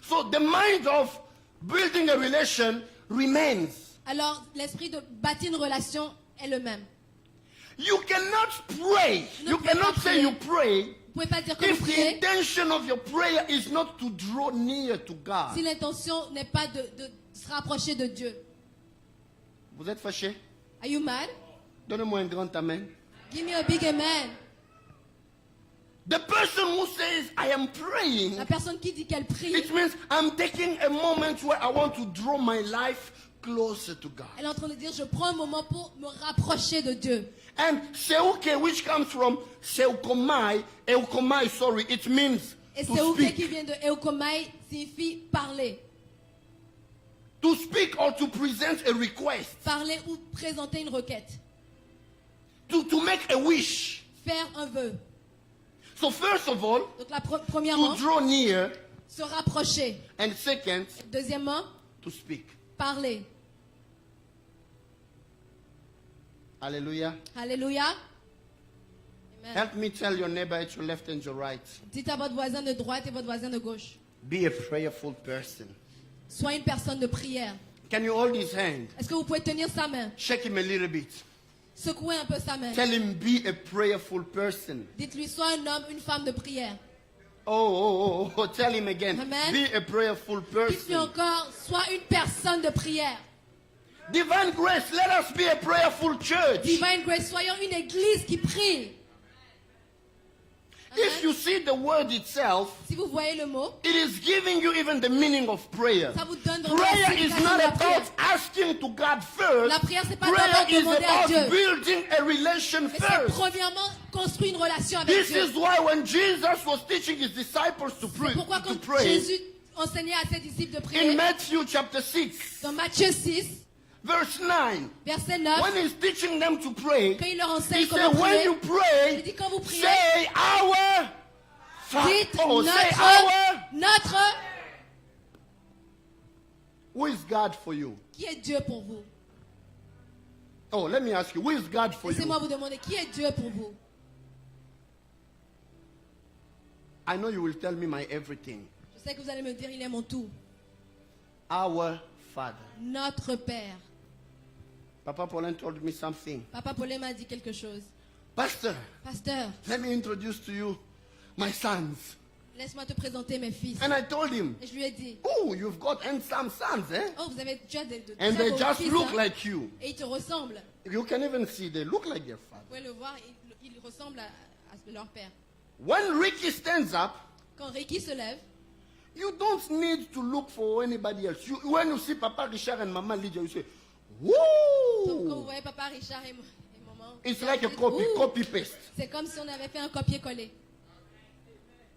So the mind of building a relation remains. Alors, l'esprit de bâtir une relation est le même. You cannot pray. Ne You pouvez pas cannot say prier. you pray Vous pouvez pas dire que vous if the priez intention of your prayer is not to draw near to God. si l'intention n'est pas de se rapprocher de Dieu. Vous êtes fâché? Are you mad? Donnez-moi un grand amen. Give me a big amen. The person who says, I am praying, La personne qui dit qu'elle prie, it means I'm taking a moment where I want to draw my life closer to God. elle est en train de dire je prends un moment pour me rapprocher de Dieu. And seuche, which comes from eukomai, it means Et to c'est ouké speak. qui vient de eukomai signifie parler. To speak or to present a request. Parler ou présenter une requête. To make a wish. Faire un vœu. So first of all, Donc la to premièrement, draw near, se rapprocher. and second, Deuxièmement, to speak. parler. Hallelujah. Alléluia. Amen. Help me tell your neighbor at your left and your right. Dites à votre voisin de droite et votre voisin de gauche. Be a prayerful person. Sois une personne de prière. Can you hold his hand? Est-ce que vous pouvez tenir sa main? Shake him a little bit. Secouez un peu sa main. Tell him, be a prayerful person. Dites-lui, sois un homme, une femme de prière. Oh, tell him again. Amen. Be a prayerful Dites-lui person. encore, sois une personne de prière. Divine Grace, let us be a prayerful church. Divine Grace, soyons une église qui prie. If you see the word itself, Si vous voyez le mot, it is giving you even the meaning of prayer. ça vous donne vraiment la Prayer is signification not de la about prière. asking to God first. La prière, c'est pas Prayer d'abord is demander à about Dieu. building a relation Mais c'est first. premièrement construire une relation avec This Dieu. is why when Jesus was teaching his disciples to pray, C'est pourquoi quand pray Jésus enseignait à ses disciples de in prier, Matthew chapter 6, dans Matthieu 6, verse 9, verset 9, when he's teaching them to pray, quand il leur he enseigne said, comment when prier, you pray, il dit quand vous priez, say our Father. dites Oh, say our. notre, Who is God for you? qui est Dieu pour vous? Oh, let me ask you, who is God for Laissez-moi you? vous demander, qui est Dieu pour vous? I know you will tell me my everything. Je sais que vous allez me dire, il est mon tout. Our Father. Notre Père. Papa Paulin told me something. Papa Paulin m'a dit quelque chose. Pastor, Pasteur, let me introduce to you my sons. laisse-moi te présenter mes fils. And I told him, Et je lui ai dit, oh, you've got handsome sons, eh? oh, tu as de And très they beaux just fils, look hein. like you. Et ils te ressemblent. You can even see they look like their father. Vous pouvez le voir, ils ressemblent à leur père. When Ricky stands up, Quand Ricky se lève, you don't need to look for anybody else. When you see Papa Richard and Mama Lydia, you say, donc quand vous woo! voyez papa Richard et maman, It's vous like a dites, copy, ouh. copy-paste. C'est comme si on avait fait un copier-coller.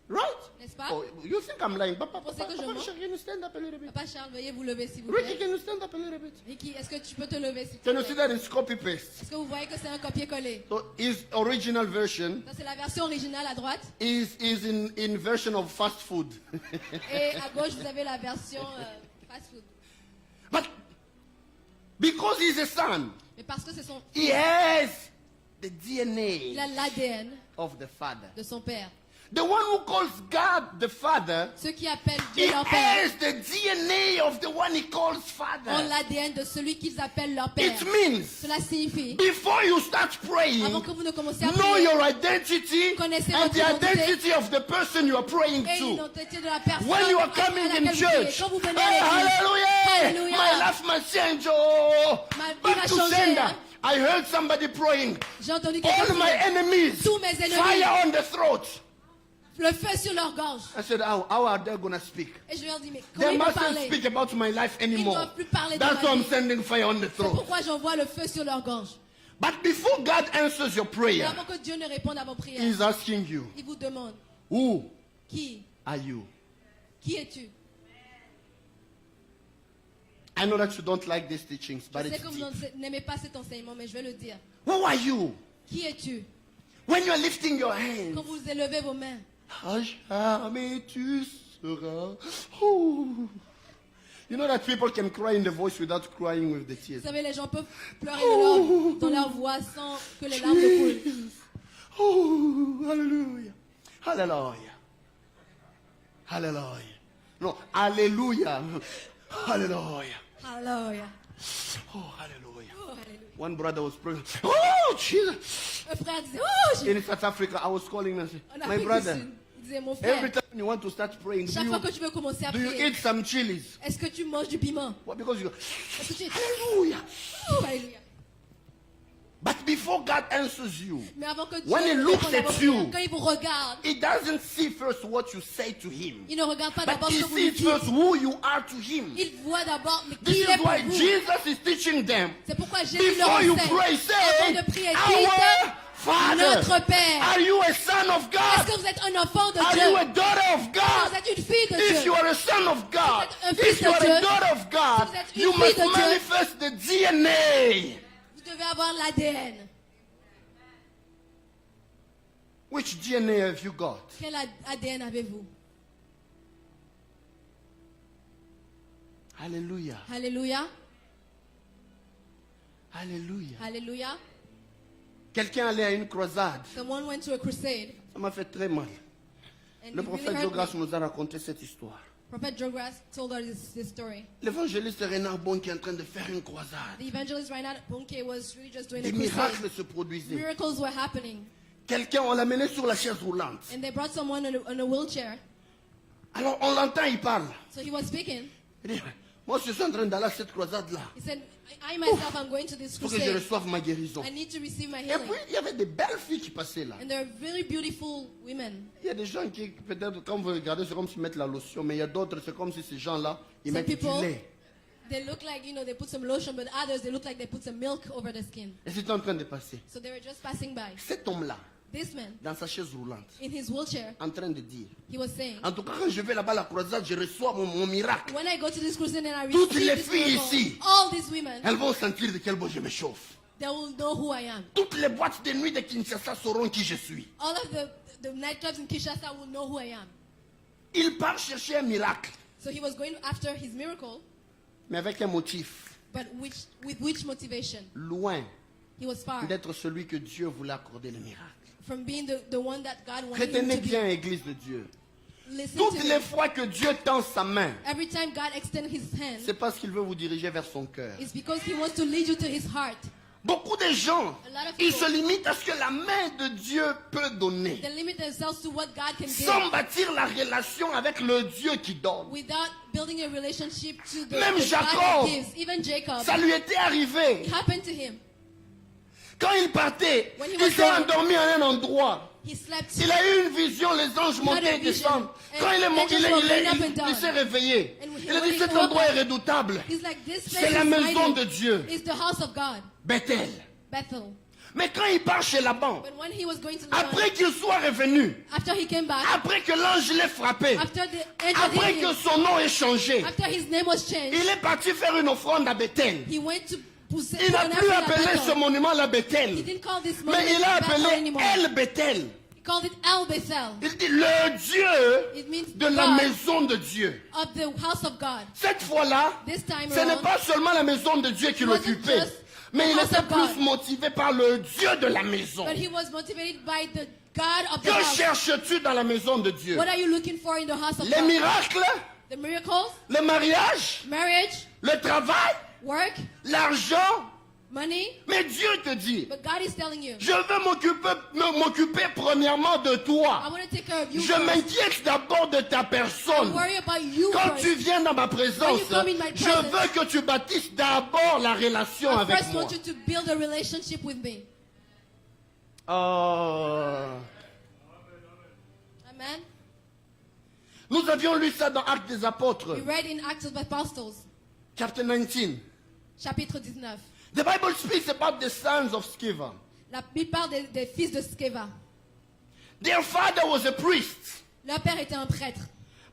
Right? N'est-ce pas? Oh, you think I'm lying? Papa, Vous pensez Papa, que je Papa mens? Richard, can you stand up a little bit? Papa Charles, veuillez vous lever s'il vous Ricky, plaît. can you stand up a little bit? Ricky, est-ce que tu peux te lever s'il Can te you see plaît? that it's copy-paste? Est-ce que vous voyez que c'est un copier-coller? So his original version Ça c'est la version originale à droite. is in version of fast food. Et à gauche, vous avez la version fast food. But because he's a son, Mais parce que c'est son... he has the Il a DNA l'ADN of the father. de son père. The one who calls God the Father, Ceux qui appellent he Dieu leur père has the DNA of the one he calls ont Father. l'ADN de celui qu'ils appellent leur père. It means Cela signifie, before you start praying, avant que vous ne commenciez à know prier, your identity connaissez and votre the identité identity of the person you are praying et to. l'identité de la personne When you are à coming in laquelle vous priez. church, Quand vous venez hey, à l'église, hallelujah, Hallelujah. my life must change. Oh, Ma vie back va to changer, sender. hein. I heard somebody praying. j'ai entendu quelqu'un All my dire, enemies, tous mes ennemis, fire on the throat. le feu sur leur gorge. I said, how are they going to speak? Et je leur dis, mais comment They ils peuvent mustn't parler? speak about my life Ils ne anymore. doivent plus parler de That's why ma I'm vie. sending fire on the C'est throat. pourquoi j'envoie le feu sur leur gorge. But before God answers your Et prayer, avant que Dieu ne réponde à vos prières, He's asking you, il vous demande, who qui? are you? Qui es-tu? I know that you don't like these teachings, Je but sais it's que vous deep. n'aimez pas cet enseignement, mais je vais le dire. Who are you? Qui es-tu? When you're lifting your hands, Quand vous élevez vos mains, à jamais tu seras. Ooh. You know that people can cry in the voice without crying with the tears. vous savez, les gens peuvent pleurer dans leur voix sans que les larmes ne coulent. Oh, hallelujah. Hallelujah. Hallelujah. No, hallelujah. Hallelujah. Alléluia. Oh, hallelujah. Oh, alléluia. One brother was praying. Oh, Jesus. Un frère disait, oh, In South Africa, I was calling and saying, en my Afrique du brother, Sud, il disait, mon every frère, time you want to start praying, chaque fois que tu veux commencer à do you prier, eat some chilies? est-ce que tu manges du piment? Well, because you go, Est-ce que tu... hallelujah. Oh, alléluia. But before God answers you, Mais avant que Dieu When he réponde looks à at vos you, prières, quand il vous regarde, He doesn't see first what you say to Him, il ne regarde pas but d'abord He ce que vous lui sees first dites. who you are to Him. Il voit d'abord mais This qui il is est pour why vous. Jesus is teaching them. C'est pourquoi Jésus Before leur you enseigne. pray, say, Avant de prier, Our dites, Father, Notre Père. are you a son of Est-ce God? que vous êtes un enfant de Are Dieu? you a daughter of Vous God? êtes une fille de If Dieu. you are a son of God, Si vous êtes un fils if you de are a Dieu, daughter of God, si vous êtes une you fille must de Dieu, manifest the DNA. Vous devez avoir l'ADN. Which DNA have you got? Quel ADN avez-vous? Hallelujah. Alléluia. Hallelujah. Alléluia. Quelqu'un allait à une croisade. Someone went to a crusade. Ça m'a fait très mal. And Le it really prophète hurt Jogras me. nous a raconté cette histoire. Prophet Jogras told us this story. L'évangéliste Renard Bon qui est en train de faire une croisade. The evangelist Reinhard Bonke was really just doing Des a crusade. miracles se produisaient. Miracles were happening. Quelqu'un, on l'a mené sur la chaise roulante. And they brought someone on a wheelchair. Alors on l'entend, il parle. So he was speaking. Il dit, moi je suis en train d'aller à cette croisade-là. He said, I myself am going to this Il faut que je crusade. reçoive ma guérison. I need to receive my Et healing. puis, il y avait des belles filles qui passaient là. And there are very beautiful women. Il y a des gens qui, peut-être, quand vous regardez, c'est comme s'ils mettent la lotion, mais il y a d'autres, c'est comme si ces gens-là, ils Some mettent du people- lait. They look like, they put some lotion, but others, they look like they put some milk over the skin. Et c'était en train de passer. So they were just passing by. Cet homme-là, This man, dans sa chaise roulante, in his wheelchair, en train de dire, he was saying, en tout cas, quand je vais là-bas à la croisade, je reçois mon miracle. when I go to this crusade and I Toutes receive les this filles miracle, ici, all these women, elles vont sentir de quel bois je me chauffe. they will know who I am. Toutes les boîtes de nuit de Kinshasa sauront qui je suis. All of the nightclubs in Kinshasa will know who I am. Il part chercher un miracle, So he was going after his miracle, mais avec un motif, but with which motivation? loin He was far d'être celui que Dieu voulait accorder le miracle. from being the one that God wanted him Retenez to be. bien, Église de Dieu. Listen to Toutes les me. fois que Dieu tend sa main, Every time God extends his hand, c'est parce qu'il veut vous diriger vers son cœur. it's because he wants to lead you to his heart. Beaucoup de gens, A lot of ils people- se limitent à ce que la main de Dieu peut donner, They limit themselves to what God can sans give bâtir la relation avec le Dieu qui donne. without building a relationship to the Même God Jacob, that gives. Even Jacob, Ça lui était arrivé. it happened to him. Quand il partait, When he il was s'est there, endormi à un endroit. He slept. Il a eu une vision, les anges montaient et a vision. descendent. Quand il est And monté, angels were going up and down. il s'est réveillé. And Il a when dit, he cet woke endroit up, est redoutable. He's like, this C'est place la is maison de mighty. Dieu. It's the house of God, Bethel. Bethel. Mais quand il part chez Laban, But when he was going to après Laban, qu'il soit revenu, after he came back, après que l'ange l'ait frappé, after the angel après hit que him, son nom ait changé, after his name was changed, il est parti faire une offrande à Bethel. he went to put Il n'a an plus offering at appelé Bethel. ce monument la He Bethel, didn't call this mais monument il a Bethel appelé anymore. El Bethel. He called it El Bethel. Il dit le Dieu It means de la God maison de Dieu. of the house of God. Cette fois-là, This time ce n'est around, pas seulement la maison de Dieu qui It wasn't l'occupait, just mais the il house était of God. plus motivé par le Dieu de la maison. but he was motivated by the God of the Que house. cherches-tu dans la maison de Dieu? What are you looking for in the house of Les God? miracles, The miracles, le mariage, marriage, le travail, work, l'argent. money. Mais Dieu te dit, But God is telling you, je veux m'occuper premièrement de I toi. want to take care of you Je first. m'inquiète d'abord de ta I personne. worry about you Quand first. tu viens dans ma présence, When you come in my je presence, veux que tu bâtisses d'abord la relation I avec first moi. want you to build a relationship with me. Oh. Amen. Nous avions lu ça dans Actes des Apôtres, We read in Acts of the Apostles, chapter 19. chapitre 19. The Bible speaks about the sons of Sceva. La Bible parle des fils de Sceva. Their father was a priest, Leur père était un prêtre.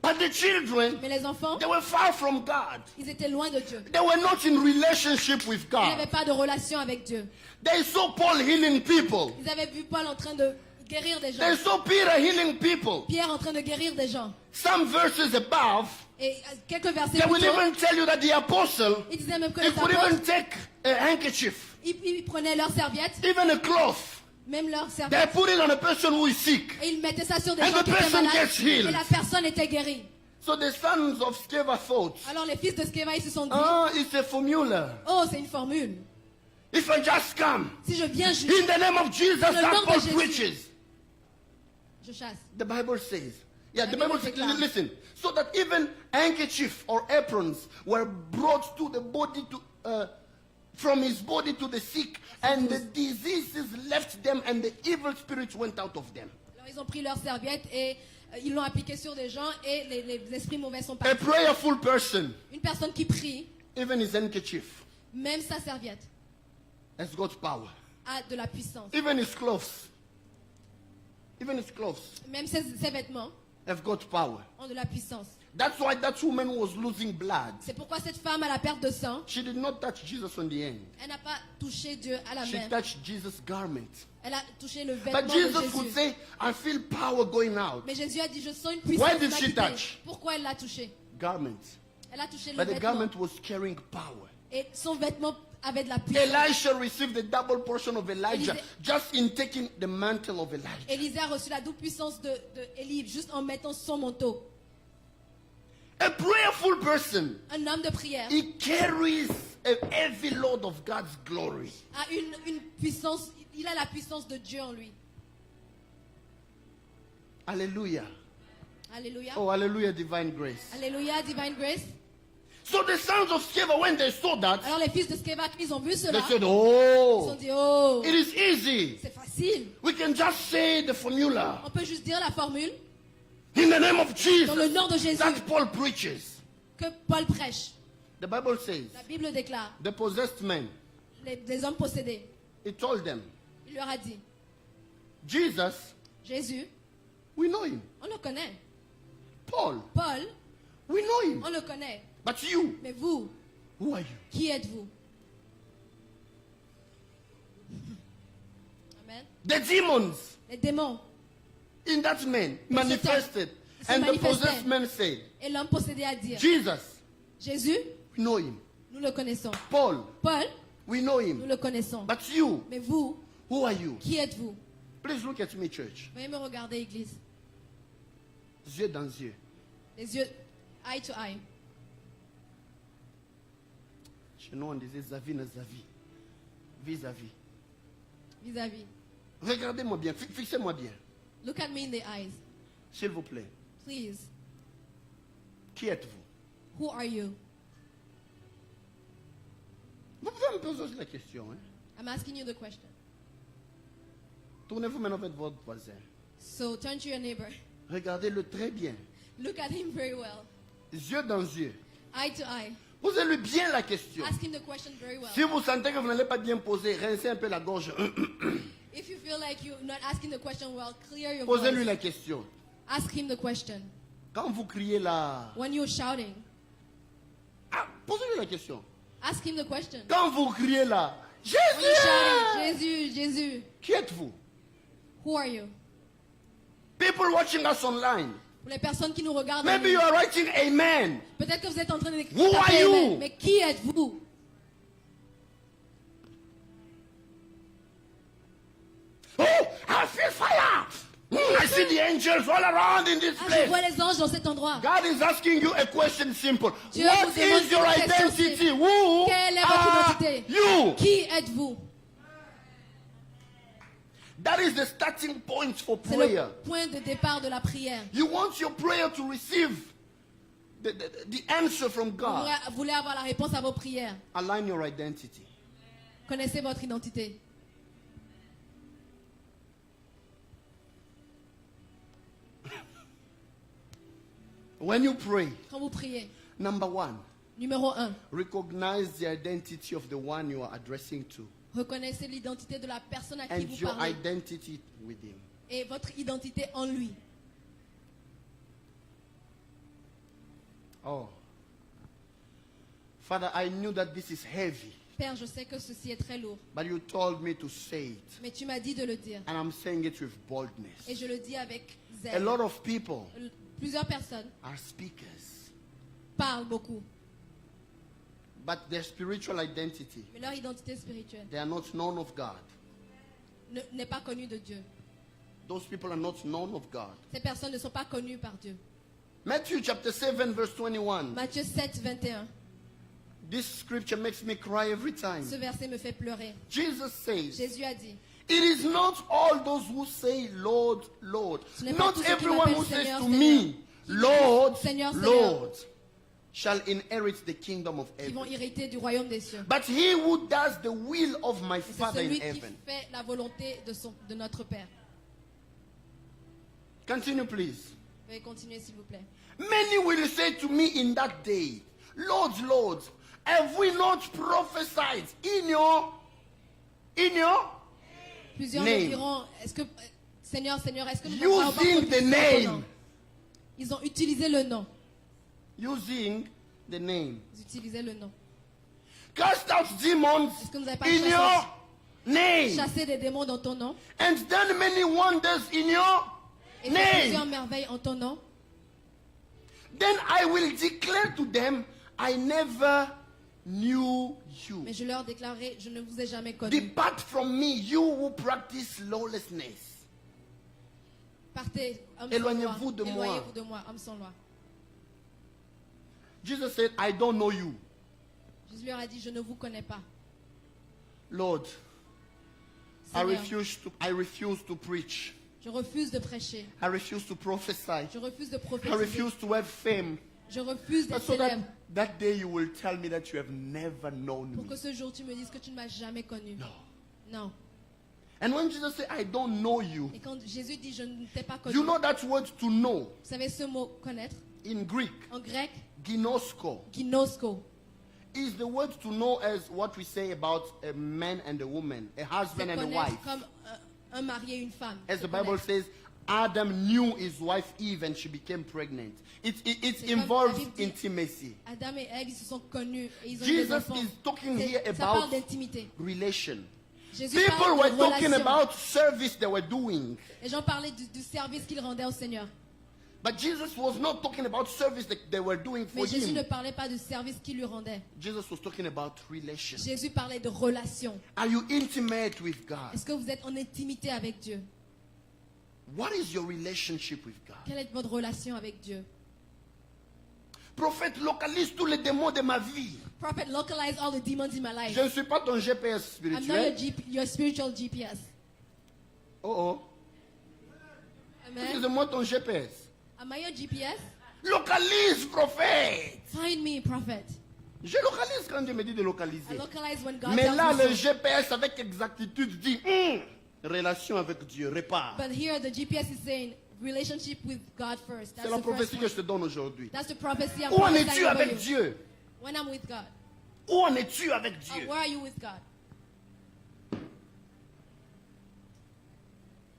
But the children, Mais les enfants, they were far from God. ils étaient loin de Dieu. They were not in relationship with Ils n'avaient God. pas de relation avec Dieu. They saw Paul healing people. Ils avaient vu Paul en train de guérir des They gens. saw Peter healing people. Pierre en train de guérir des gens. Some verses above, Et quelques versets they will plus tôt, even tell you that the apostle, ils disaient même que he les could even apôtres, take a handkerchief, ils prenaient leurs serviettes, even a cloth. même leurs They serviettes, put it on a person who is sick. et ils mettaient ça sur des And gens the qui étaient person malades. gets healed. Et la personne était guérie. So the sons of Sceva thought, Alors les fils de Sceva, ils se sont dit, oh, it's a formula. oh, c'est une formule. If I just come, Si je viens juste, in the name of Jesus, Dans le that nom de Paul Jésus. preaches. je chasse. The Bible says. Yeah, La the Bible Bible says, déclare. listen, so that even handkerchief or aprons were brought to the body to, from his body to the sick, and the diseases left them, and the evil spirits went out of them. Alors ils ont pris leurs serviettes et ils l'ont appliqué sur des gens et les esprits mauvais sont A partis. prayerful person, Une personne qui prie, even his handkerchief, même sa serviette, has got power. a de la puissance. Even his clothes, Même ses vêtements have got power. ont de la puissance. That's why that woman was losing blood. C'est pourquoi cette femme a la perte de sang. She did not touch Jesus on the end. Elle n'a pas touché Dieu à la She main. touched Jesus' garment. Elle a touché le But vêtement de Jesus would Jésus. say, I feel power going out. Mais Jésus a dit, je sens une Why puissance did qui she va quitter. touch? Pourquoi elle l'a touché? Garment. Elle a touché le But the vêtement. garment was carrying power. Et son vêtement avait de la puissance. Elisha received the double portion of Elijah Élisée- just in taking the mantle of Elijah. Élisée a reçu la double puissance de Élie juste en mettant son manteau. A prayerful person, Un homme de prière he carries a heavy load of God's glory. a une puissance, il a la puissance de Dieu en lui. Hallelujah. Alléluia. Oh, hallelujah, divine grace. Alléluia, divine grace. So the sons of Sceva, when they saw that, Alors les fils de Sceva, ils ont vu they cela. said, Ils ont oh, dit, oh, it is easy. c'est facile. We can just say the formula. On peut juste dire la formule In the name of dans le Jesus, nom de Jésus that Paul preaches. que Paul prêche. The Bible says, La Bible déclare, the possessed men, les hommes possédés. he told them, Il leur a dit, Jesus, Jésus, we know him. on le connaît. Paul, Paul, we know him. on le connaît. But you, Mais vous, who are you? qui êtes-vous? Amen. The demons Les démons. in that man manifested. Se And the manifestaient. possessed man said, Et l'homme possédé à dire, Jesus, Jésus, we know him. nous le connaissons. Paul, Paul, we know nous him. le connaissons. But you, Mais vous, who are you? qui êtes-vous? Please look at me, church. Veuillez me regarder, Église. Yeux dans yeux. Les yeux, eye to eye. Chez nous, on disait Zavi na Zavi. Vis-à-vis. Vis-à-vis. Regardez-moi bien, fixez-moi bien. Look at me in the eyes. S'il vous plaît. Please. Qui êtes-vous? Who are you? Vous pouvez me poser la question. Hein? I'm asking you the question. Tournez-vous maintenant vers votre voisin. So turn to your neighbor. Regardez-le très bien. Look at him very well. Yeux dans yeux. Eye to eye. Posez-lui bien la question. Ask him the question very well. Si vous sentez que vous n'allez pas bien poser, rincez un peu la gorge. If you feel like you're not asking the question well, clear your Posez-lui voice. la question. Ask him the question. Quand vous criez là, When you're shouting, posez-lui la question. ask him the question. Quand vous criez là, When you're shouting, Jésus, Jésus, Jésus, qui êtes-vous? who are you? People watching us online. Pour les personnes qui nous regardent, en Maybe ligne, you are writing amen. peut-être que vous êtes en train de Who are taper you? amen, mais qui êtes-vous? Oh, I feel fire. I see the angels all around in this Ah, je place. vois les anges dans cet endroit. God is asking you a question simple. Dieu What vous demande is your une question identity? simple. Who Quelle est votre are identité? you? Qui êtes-vous? That is the starting point for C'est prayer. le point de départ de la prière. You want your prayer to receive the answer from God. Vous voulez avoir la réponse à vos prières. Align your identity. Connaissez votre identité. When you pray, Quand vous priez, number one, numéro 1, recognize the identity of the one you are addressing to reconnaissez l'identité de la personne à qui and vous your parlez identity with him. et votre identité en lui. Oh. Father, I knew that this is heavy, Père, je sais que ceci est très lourd, but you told me to say it. mais tu m'as dit de le dire. And I'm saying it with Et boldness. je le dis avec A zèle. lot of people Plusieurs personnes are speakers, parlent beaucoup, but their spiritual identity, mais leur identité spirituelle they are not known of God. n'est pas connue de Dieu. Those people are not known of God. Ces personnes ne sont pas connues par Dieu. Matthew chapter 7 verse 21. Matthieu 7, 21. This scripture makes me cry every time. Ce verset me fait pleurer. Jesus says, Jésus a dit, it is not all those who say, Lord, Lord. Ce n'est pas Not tous ceux qui everyone who m'appellent says Seigneur, to Seigneur, me, qui Lord, disent, Seigneur, Seigneur, Lord, shall inherit the kingdom of qui vont heaven. hériter du royaume des cieux. But he who does the will of my Et c'est Father in celui qui heaven. fait la volonté de notre Père. Continue, please. Veuillez continuer, s'il vous plaît. Many will say to me in that day, Lord, Lord, have we not prophesied in your Plusieurs Name. me diront, Seigneur, Seigneur, est-ce que nous n'avons pas using the prophétisé en ton name? nom? Ils ont utilisé le nom. Using the name. Ils utilisaient le nom. Cast out demons Est-ce que nous n'avons pas in your name. chassé des démons dans ton nom And done many wonders in your et fait plusieurs name. merveilles en ton nom? Then I will declare to them, I never knew you. Mais je leur déclarerai, je ne vous ai jamais connu. Depart from me, you who practice lawlessness. Partez, homme sans loi. Éloignez-vous de moi. Éloignez-vous de moi, homme sans loi. Jesus said, I don't know you. Jésus leur a dit, je ne vous connais pas. Lord, Seigneur, I refuse to preach. je refuse de prêcher. I refuse to prophesy. Je refuse de I prophétiser. refuse to have fame. Je refuse d'être So that, célèbre. that day you will tell me that you have never known Pour me. que ce jour tu me dises que tu ne m'as jamais connu. No. Non. And when Jesus said, I don't know you, Et quand Jésus dit, je ne t'ai pas connu. you know that word to know Vous savez ce mot connaître? in Greek, En grec, ginosko, ginosko. is the word to know as what we say about a man and a woman, a C'est husband and a connaître wife. comme un mari et une femme. As the C'est Bible connaître. says, Adam knew his wife Eve and she became pregnant. It C'est comme involves la Bible dit, intimacy. Adam et Ève, ils se sont connus et ils ont eu des Jesus enfants. is talking C'est- here ça parle about d'intimité. relation. Jésus People parle were de talking relation. about service they were doing. Les gens parlaient du service qu'ils rendaient au Seigneur. But Jesus was not talking about service that they were doing for Mais Jésus ne him. parlait pas du service qu'ils lui rendaient. Jesus was talking about relation. Jésus parlait de relation. Are you intimate with God? Est-ce que vous êtes en intimité avec Dieu? What is your relationship with God? Quelle est votre relation avec Dieu? Prophète, localise tous les démons de ma vie. Prophet, localize all the demons in my life. Je ne suis pas ton GPS I'm not spirituel. your spiritual GPS. Oh oh. Amen. Excusez-moi ton GPS. Am I your GPS? Localise, prophète. Find me, prophet. Je localise quand Dieu me dit de I localiser. localize when God Mais tells là, me le so. GPS avec exactitude dit relation avec Dieu, répare. But here the GPS is saying relationship with God first. That's C'est la the first prophétie que one. je te donne aujourd'hui. That's the prophecy I'm Où en prophesying es-tu over avec you. Dieu? When I'm with God. Où en es-tu avec Dieu? Where are you with God?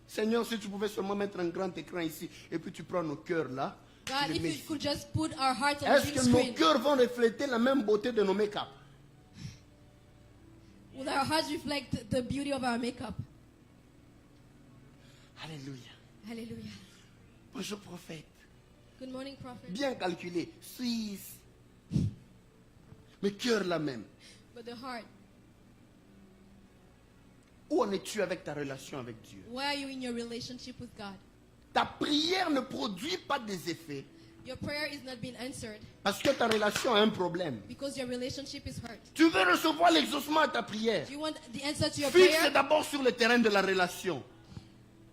Seigneur, si tu pouvais seulement mettre un grand écran ici et puis tu prends nos cœurs là. God, tu les if mets you ici. could just put our hearts on Est-ce the que big nos screen. cœurs vont refléter la même beauté de nos make-up? Will our hearts reflect the beauty of our makeup? Alléluia. Hallelujah. Bonjour prophète. Good morning, prophet. Bien calculé. Suisse. Mais cœur là même. But the heart, Où en es-tu avec ta relation avec Dieu? where are you in your relationship with God? Ta prière ne produit pas des effets Your prayer is not being answered parce que ta relation a un problème. because your relationship is hurt. Tu veux recevoir l'exaucement à ta prière. Do you want the answer to your Fixe prayer? d'abord sur le terrain de la relation.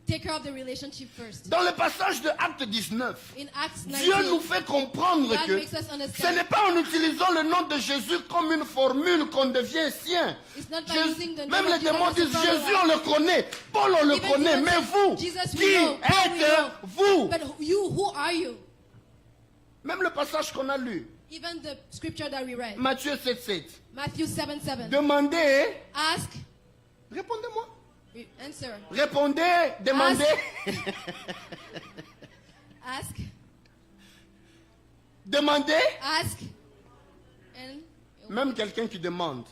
Take care of the relationship first. Dans le passage de Acte 19, In Acts 19, Dieu nous fait comprendre God que makes us ce understand. n'est pas en utilisant le nom de Jésus comme une formule qu'on devient sien. It's not by Jésus- using the name même of les Jesus démons as a disent formula. Jésus on le connaît, Paul on le Even connaît, demons mais say, vous, Jesus, we qui know, Paul, we êtes-vous? But you, who are you? Même le passage qu'on a lu, Even the scripture that we read, Matthieu 7,7. Matthew 7:7. Demandez, Ask, répondez-moi. answer. Répondez, demandez. Ask, Demandez. Ask. And Même quelqu'un qui demande,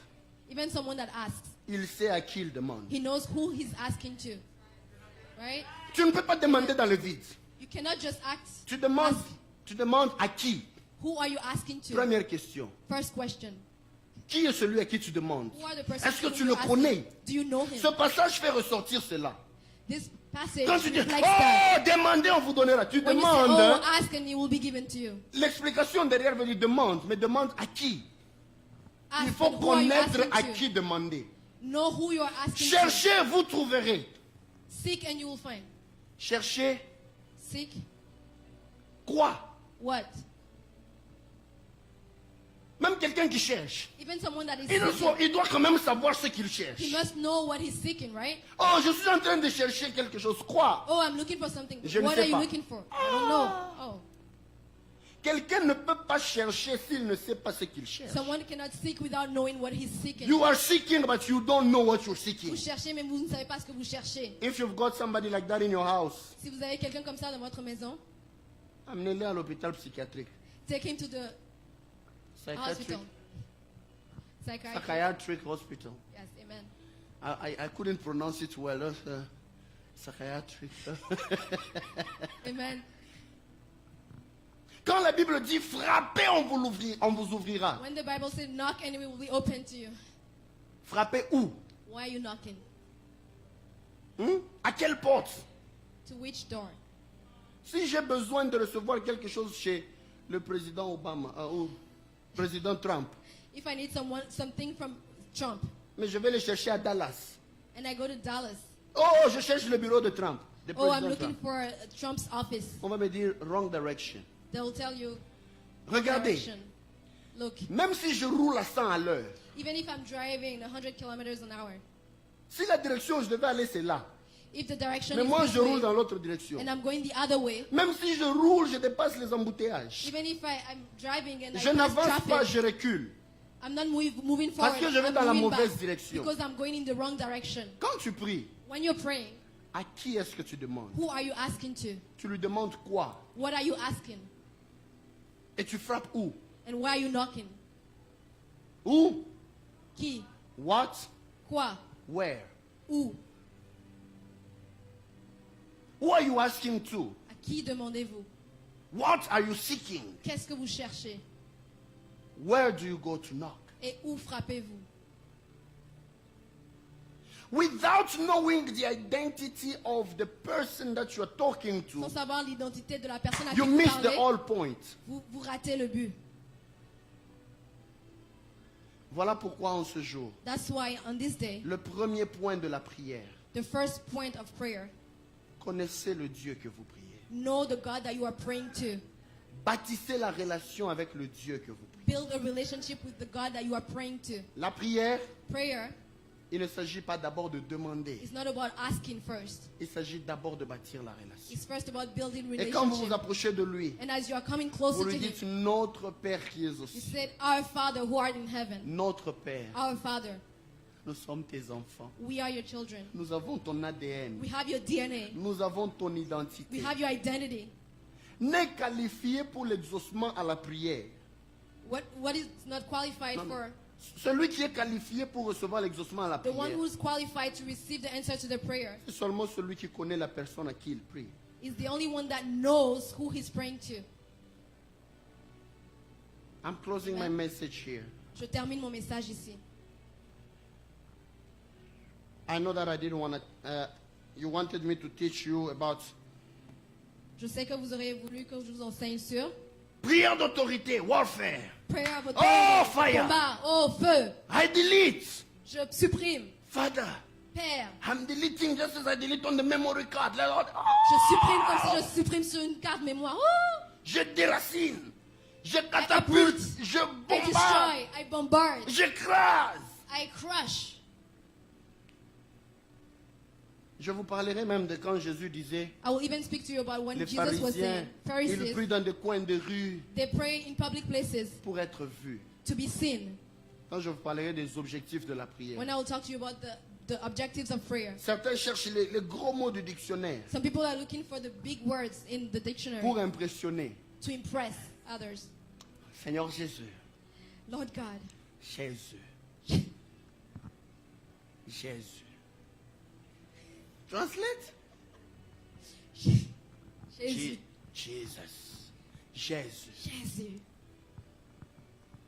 even someone that asks, il sait à qui il demande. he knows who he's asking to. Right? Tu ne peux pas demander dans le vide. You cannot just ask. Tu demandes, Ask. tu demandes à qui? Who are you asking to? Première question. First question. Qui est celui à qui tu demandes? Who are the persons Est-ce que who tu you're le asking? connais? Do you know him? Ce passage fait ressortir cela. This passage Quand tu dis, reflects that. oh, demandez, on vous donnera. Tu When you say, demandes, oh, ask and it will be given to you. l'explication derrière veut dire demande, mais demande à qui? Ask, Il faut but who are you connaître asking à to? qui demander. Know who you are asking to. Cherchez, vous trouverez. Seek and you will find. Cherchez Seek quoi? what? Même quelqu'un qui cherche, Even someone that is il seeking, doit quand même savoir ce qu'il he cherche. must know what he's seeking, right? Oh, je suis en train de chercher quelque chose. Quoi? Oh, I'm looking for something. Je ne What sais are you pas. looking for? I don't know. Oh. Quelqu'un ne peut pas chercher s'il ne sait pas ce qu'il cherche. Someone cannot seek without knowing what he's seeking. You are seeking, but you don't know what you're Vous seeking. cherchez, mais vous ne savez pas ce que vous cherchez. If you've got somebody like that in your house, Si vous avez quelqu'un comme ça dans votre maison, amenez-le à l'hôpital psychiatrique. take him to the Psychiatric, hospital. Psychiatrist. psychiatric hospital. Yes, amen. I couldn't pronounce it well. Psychiatric. Amen. Quand la Bible dit frappez, on vous ouvrira. When the Bible says knock and it will be open to you, Frappez où? why are you knocking? À quelle porte? To which door? Si j'ai besoin de recevoir quelque chose chez le président Obama ou président Trump, If I need something from Trump, mais je vais le chercher à Dallas. and I go to Dallas, Oh, je cherche le bureau de Trump. De oh, I'm président looking Trump. for Trump's office. On va me dire wrong direction. They will tell you Regardez, direction. Look, même si je roule à 100 à l'heure, even if I'm driving 100 kilometers an hour, si la direction où je devais aller c'est là, if the direction mais is moi this je roule way, dans l'autre direction. and I'm going the other way, Même si je roule, je dépasse les embouteillages. even if I'm driving and I Je pass n'avance pas, traffic, je recule. I'm not moving Parce forward. que je vais I'm dans la moving mauvaise back direction. because I'm going in the wrong direction. Quand tu pries, When you're praying, à qui est-ce que tu demandes? who are you asking to? Tu lui demandes quoi? What are you asking? Et tu frappes où? And why are you knocking? Où? Qui? What? Quoi? Where? Où? Who are you asking to? À qui demandez-vous? What are you seeking? Qu'est-ce que vous cherchez? Where do you go to knock? Et où frappez-vous? Without knowing the identity of the person that you are talking to, Sans savoir l'identité de la personne à qui you vous miss the parlez, whole point. vous ratez le but. Voilà pourquoi en ce jour, That's why on this day, le premier point de la prière, the first point of prayer, connaissez le Dieu que vous priez. know the God that you are praying to. Bâtissez la relation avec le Dieu que vous priez. Build a relationship with the God that you are praying to. La prière, Prayer il ne s'agit pas d'abord de demander. is not about asking first. Il s'agit d'abord de bâtir la relation. It's first about building Et quand vous vous relationship. approchez de lui, And as you are coming vous closer to lui him, dites notre Père qui es you au ciel. said, Our Father who art in heaven, Notre Père, our Father, nous sommes tes enfants. we are your children. Nous avons ton ADN. We have your DNA. Nous avons ton We identité. have your identity. N'est qualifié pour l'exaucement à la prière. What is not qualified Non, non. for? Celui qui est qualifié pour recevoir l'exaucement à la The one prière, who is qualified to receive the answer to the prayer c'est seulement celui qui connaît la personne à qui il prie. is the only one that knows who he's praying to. I'm closing my Amen. message here. Je termine mon message ici. I know that I didn't want to, you wanted me to teach you about Je sais que vous auriez voulu que je vous enseigne sur prière d'autorité, warfare. prayer of Oh, authority, fire. combat, oh feu. I delete. Je supprime. Father, Père, I'm deleting just as I delete on the memory card. Lord, je supprime comme si je supprime sur une carte mémoire. Oh! je déracine. Je I catapulte. uproot. Je I bombarde. destroy. I bombard. J'écrase. I crush. Je vous parlerai même de quand Jésus disait, I will even speak to you about when les Jesus was saying, pharisiens, ils prient Pharisees, dans des coins de rue they pray in public places pour être vus. to be seen. Quand je vous parlerai des objectifs de la prière. When I will talk to you about the objectives of prayer. Certains cherchent les gros mots du dictionnaire Some people are looking for the big words in the dictionary pour impressionner. to impress others. Seigneur Jésus. Lord God, Jésus. Jésus. Translate. Jésus, Jesus. Jésus. Jésus.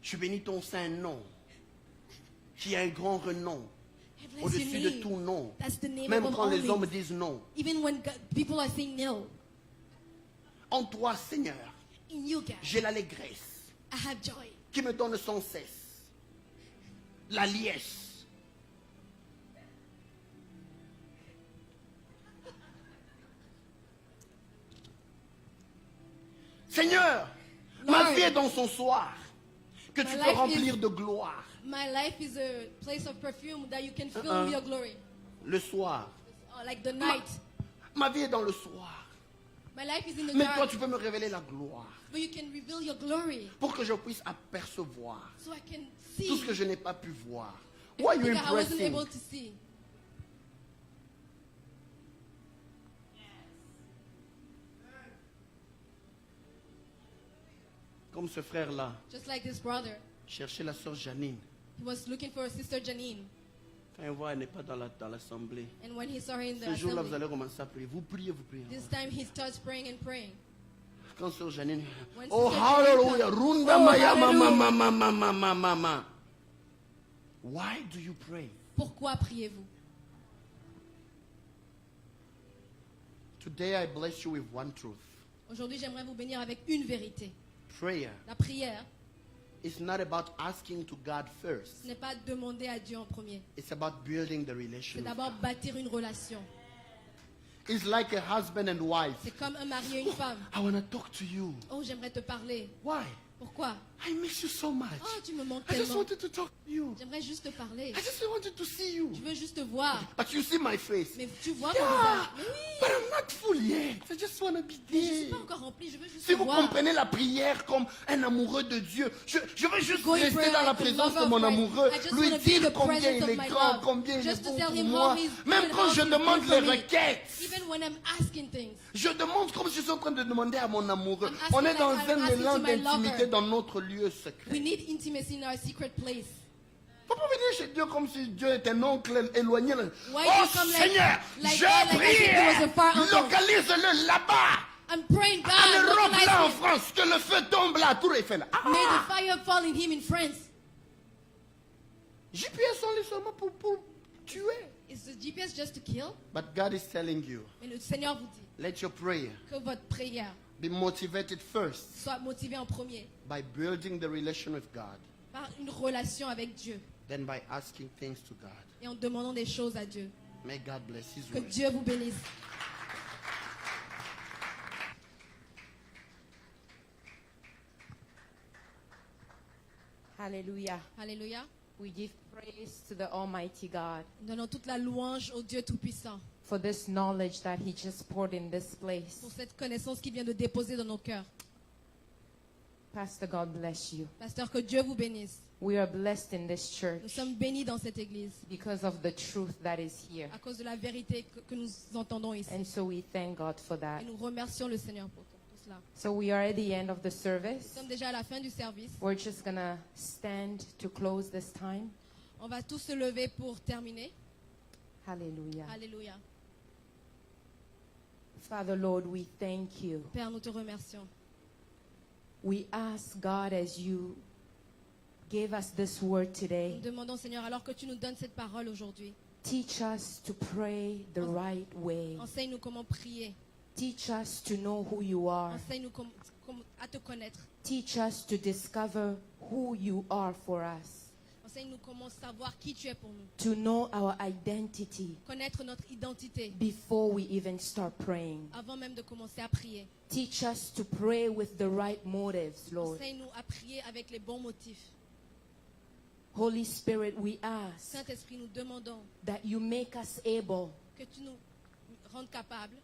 Je bénis ton saint nom, qui a un grand renom, I bless your au-dessus de name. tout nom. That's the name Même above quand all les hommes names. disent non. Even when people are saying no, En toi, Seigneur, in you, God, j'ai l'allégresse I have joy. qui me donne sans cesse la liesse. Seigneur, ma Lord, vie est dans son soir, que tu my peux life remplir is- de gloire. My life is a place of perfume that you can fill Uh-uh. with your glory. Le soir. Like the night. Ma vie est dans le soir. My life is in the Mais toi, dark. tu peux me révéler la gloire But you can reveal your glory pour que je puisse apercevoir so I can tout see ce que je n'ai pas pu voir. Why are you everything that I wasn't impressing? able to see. Comme ce frère-là, Just like this brother. cherchait la sœur Janine. He was looking for his sister Janine. Quand il voit, elle n'est pas dans l'assemblée. And when he saw her in the Ce jour-là, vous assembly, allez commencer à prier. Vous priez, vous priez. this time he starts praying and praying. Quand sœur Janine, When oh Sister hallelujah, Janine runda Oh, maya hallelujah. mama mama mama mama. Why do you pray? Pourquoi priez-vous? Today I bless you with one truth. Aujourd'hui, j'aimerais vous bénir avec une vérité. Prayer La prière, is not about asking to God first. ce n'est pas demander à Dieu en premier. It's about building the C'est relation. with d'abord God. bâtir une relation. It's like a husband and wife. C'est comme un mari et une femme. I want to talk to you. Oh, j'aimerais te parler. Why? Pourquoi? I miss you so much. Oh, tu me manques I just tellement. wanted to talk to you. J'aimerais juste te parler. I just wanted to see you. Je veux juste te voir. But you see my face. Mais tu vois mon Yeah, visage. Mais oui, but I'm not full yet. I just want to be mais je ne suis there. pas encore remplie. Je veux juste Si te vous voir. comprenez la prière comme un amoureux de Dieu, je veux juste Go in rester prayer dans la like a présence lover de of mon Christ. amoureux, I just lui wanna be in dire the combien presence il of est my grand, love. combien il est Just to bon tell pour him moi. how he's Même good, quand how je he's demande good les for me. requêtes, Even when I'm asking things. je demande comme si je suis en train de demander à mon amoureux. I'm asking On est like dans I'm un asking élan to my d'intimité lover. dans notre lieu We secret. need intimacy in our secret place. Faut pas venir chez Dieu comme si Dieu était un oncle éloigné. Why Oh you come like- Seigneur, like je God, like I think he was a far prie, uncle. localise-le là-bas. I'm praying, En God, Europe, localize là en him. France, que le feu tombe là, Tour Eiffel. Ah! May the fire fall in him in France. GPS sont là seulement pour tuer. Is the GPS just to kill? But God is telling you, Mais le Seigneur vous dit let your prayer que votre prière be motivated first soit motivée en premier by building the relation with God, par une relation avec Dieu then by asking things to God. et en demandant des choses à Dieu. May God bless His Que word. Dieu vous bénisse. Hallelujah. Alléluia. We give praise to the Almighty God Nous donnons toute la louange au Dieu Tout-Puissant for this knowledge that He just poured in this place. pour cette connaissance qu'il vient de déposer dans nos cœurs. Pastor, God bless you. Pasteur, que Dieu vous bénisse. We are blessed in this Nous church sommes bénis dans cette église because of the truth that is here. à cause de la vérité que nous entendons ici. And so we thank God for that. Et nous remercions le Seigneur pour tout cela. So we are at the end of the Nous service. sommes déjà à la fin du service. We're just going to stand to close this time. On va tous se lever pour terminer. Hallelujah. Alléluia. Father, Lord, we thank you. Père, nous te remercions. We ask God as you gave us this word Nous today, demandons, Seigneur, alors que tu nous donnes cette parole aujourd'hui, teach us to pray the right way. enseigne-nous comment prier. Teach us to know who you are. Enseigne-nous à te connaître. Teach us to discover who you are for us. Enseigne-nous comment savoir qui tu es pour nous. To know our identity Connaître notre identité before we even start praying. avant même de commencer à prier. Teach us to pray with the right motives, Lord. Enseigne-nous à prier avec les bons motifs. Holy Spirit, we ask Saint-Esprit, nous demandons that you make us able que tu nous rendes capables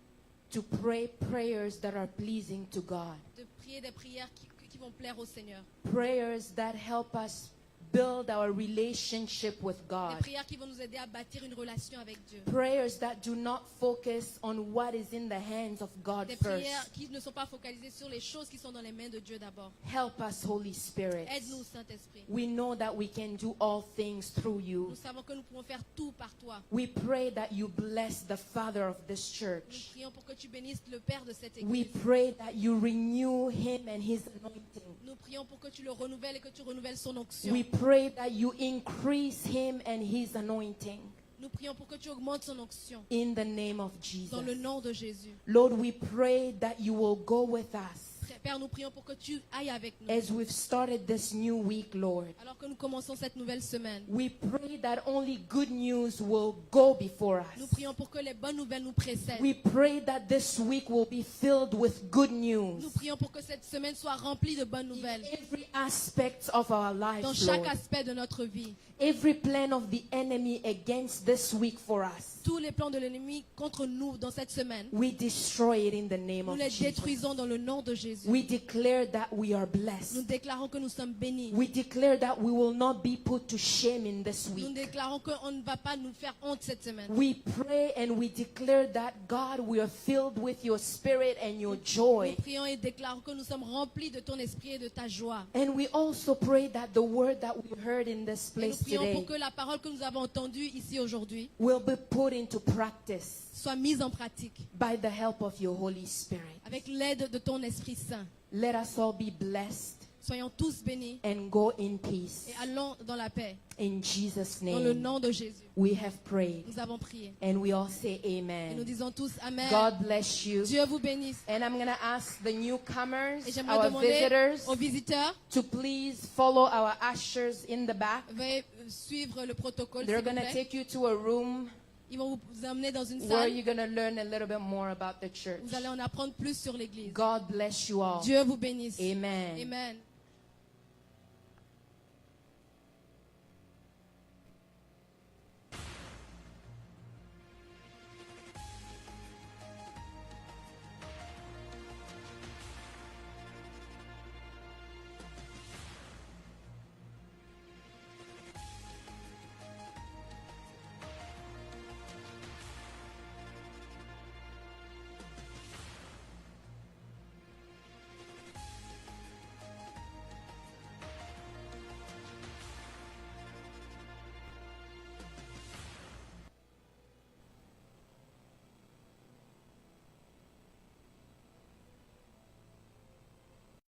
to pray prayers that are pleasing to God. de prier des prières qui vont plaire au Seigneur. Prayers that help us build our relationship with Des God. prières qui vont nous aider à bâtir une relation avec Dieu. Prayers that do not focus on what is in the hands of God Des prières first. qui ne sont pas focalisées sur les choses qui sont dans les mains de Dieu d'abord. Help us, Holy Spirit. Aide-nous, Saint-Esprit. We know that we can do all things through you. Nous savons que nous pouvons faire tout par toi. We pray that you bless the father of this Nous church. prions pour que tu bénisses le Père de cette We église. pray that you renew him and his anointing. Nous prions pour que tu le renouvelles et que tu renouvelles son onction. We pray that you increase him and his anointing. Nous prions pour que tu augmentes son onction. In the name of Dans le Jesus. nom de Jésus. Lord, we pray that you will go with us Père, nous prions pour que tu ailles avec nous. as we've started this new week, Lord. Alors que nous commençons cette nouvelle semaine. We pray that only good news will go before Nous us. prions pour que les bonnes nouvelles nous précèdent. We pray that this week will be filled with good news. Nous prions pour que cette semaine soit remplie de bonnes nouvelles. Every aspect of our Dans lives, chaque Lord. aspect de notre vie. Every plan of the enemy against this week for us. Tous les plans de l'ennemi contre nous dans cette semaine. We destroy it in the name Nous of les Jesus. détruisons dans le nom de Jésus. We declare that we are Nous blessed. déclarons que nous sommes bénis. We declare that we will not be put to shame in this Nous week. déclarons qu'on ne va pas nous faire honte cette semaine. We pray and we declare that, God, we are filled with your spirit and your joy. Nous prions et déclarons que nous sommes remplis de ton esprit et de ta joie. And we also pray that the word that we heard in this Et nous place prions pour today que la parole que nous avons entendue ici aujourd'hui will be put into practice soit mise en pratique by the help of your Holy Spirit. avec l'aide de ton Esprit Saint. Let us all be blessed Soyons tous bénis and go in peace. et allons dans la paix. In Jesus' Dans le name, nom de Jésus, we have prayed. nous avons prié. And we all say Et nous amen. disons tous Amen. God bless you. Dieu vous bénisse. And I'm going to ask the newcomers, Et j'aimerais our demander visitors, aux visiteurs, to please follow our ushers in the back. veuillez suivre le protocole. They're s'il vous going to plaît. take you to a room Ils vont vous emmener dans une where salle. you're going to learn a little bit more about the church. Vous allez en apprendre plus sur l'Église. God bless you all. Dieu vous bénisse. Amen. Amen.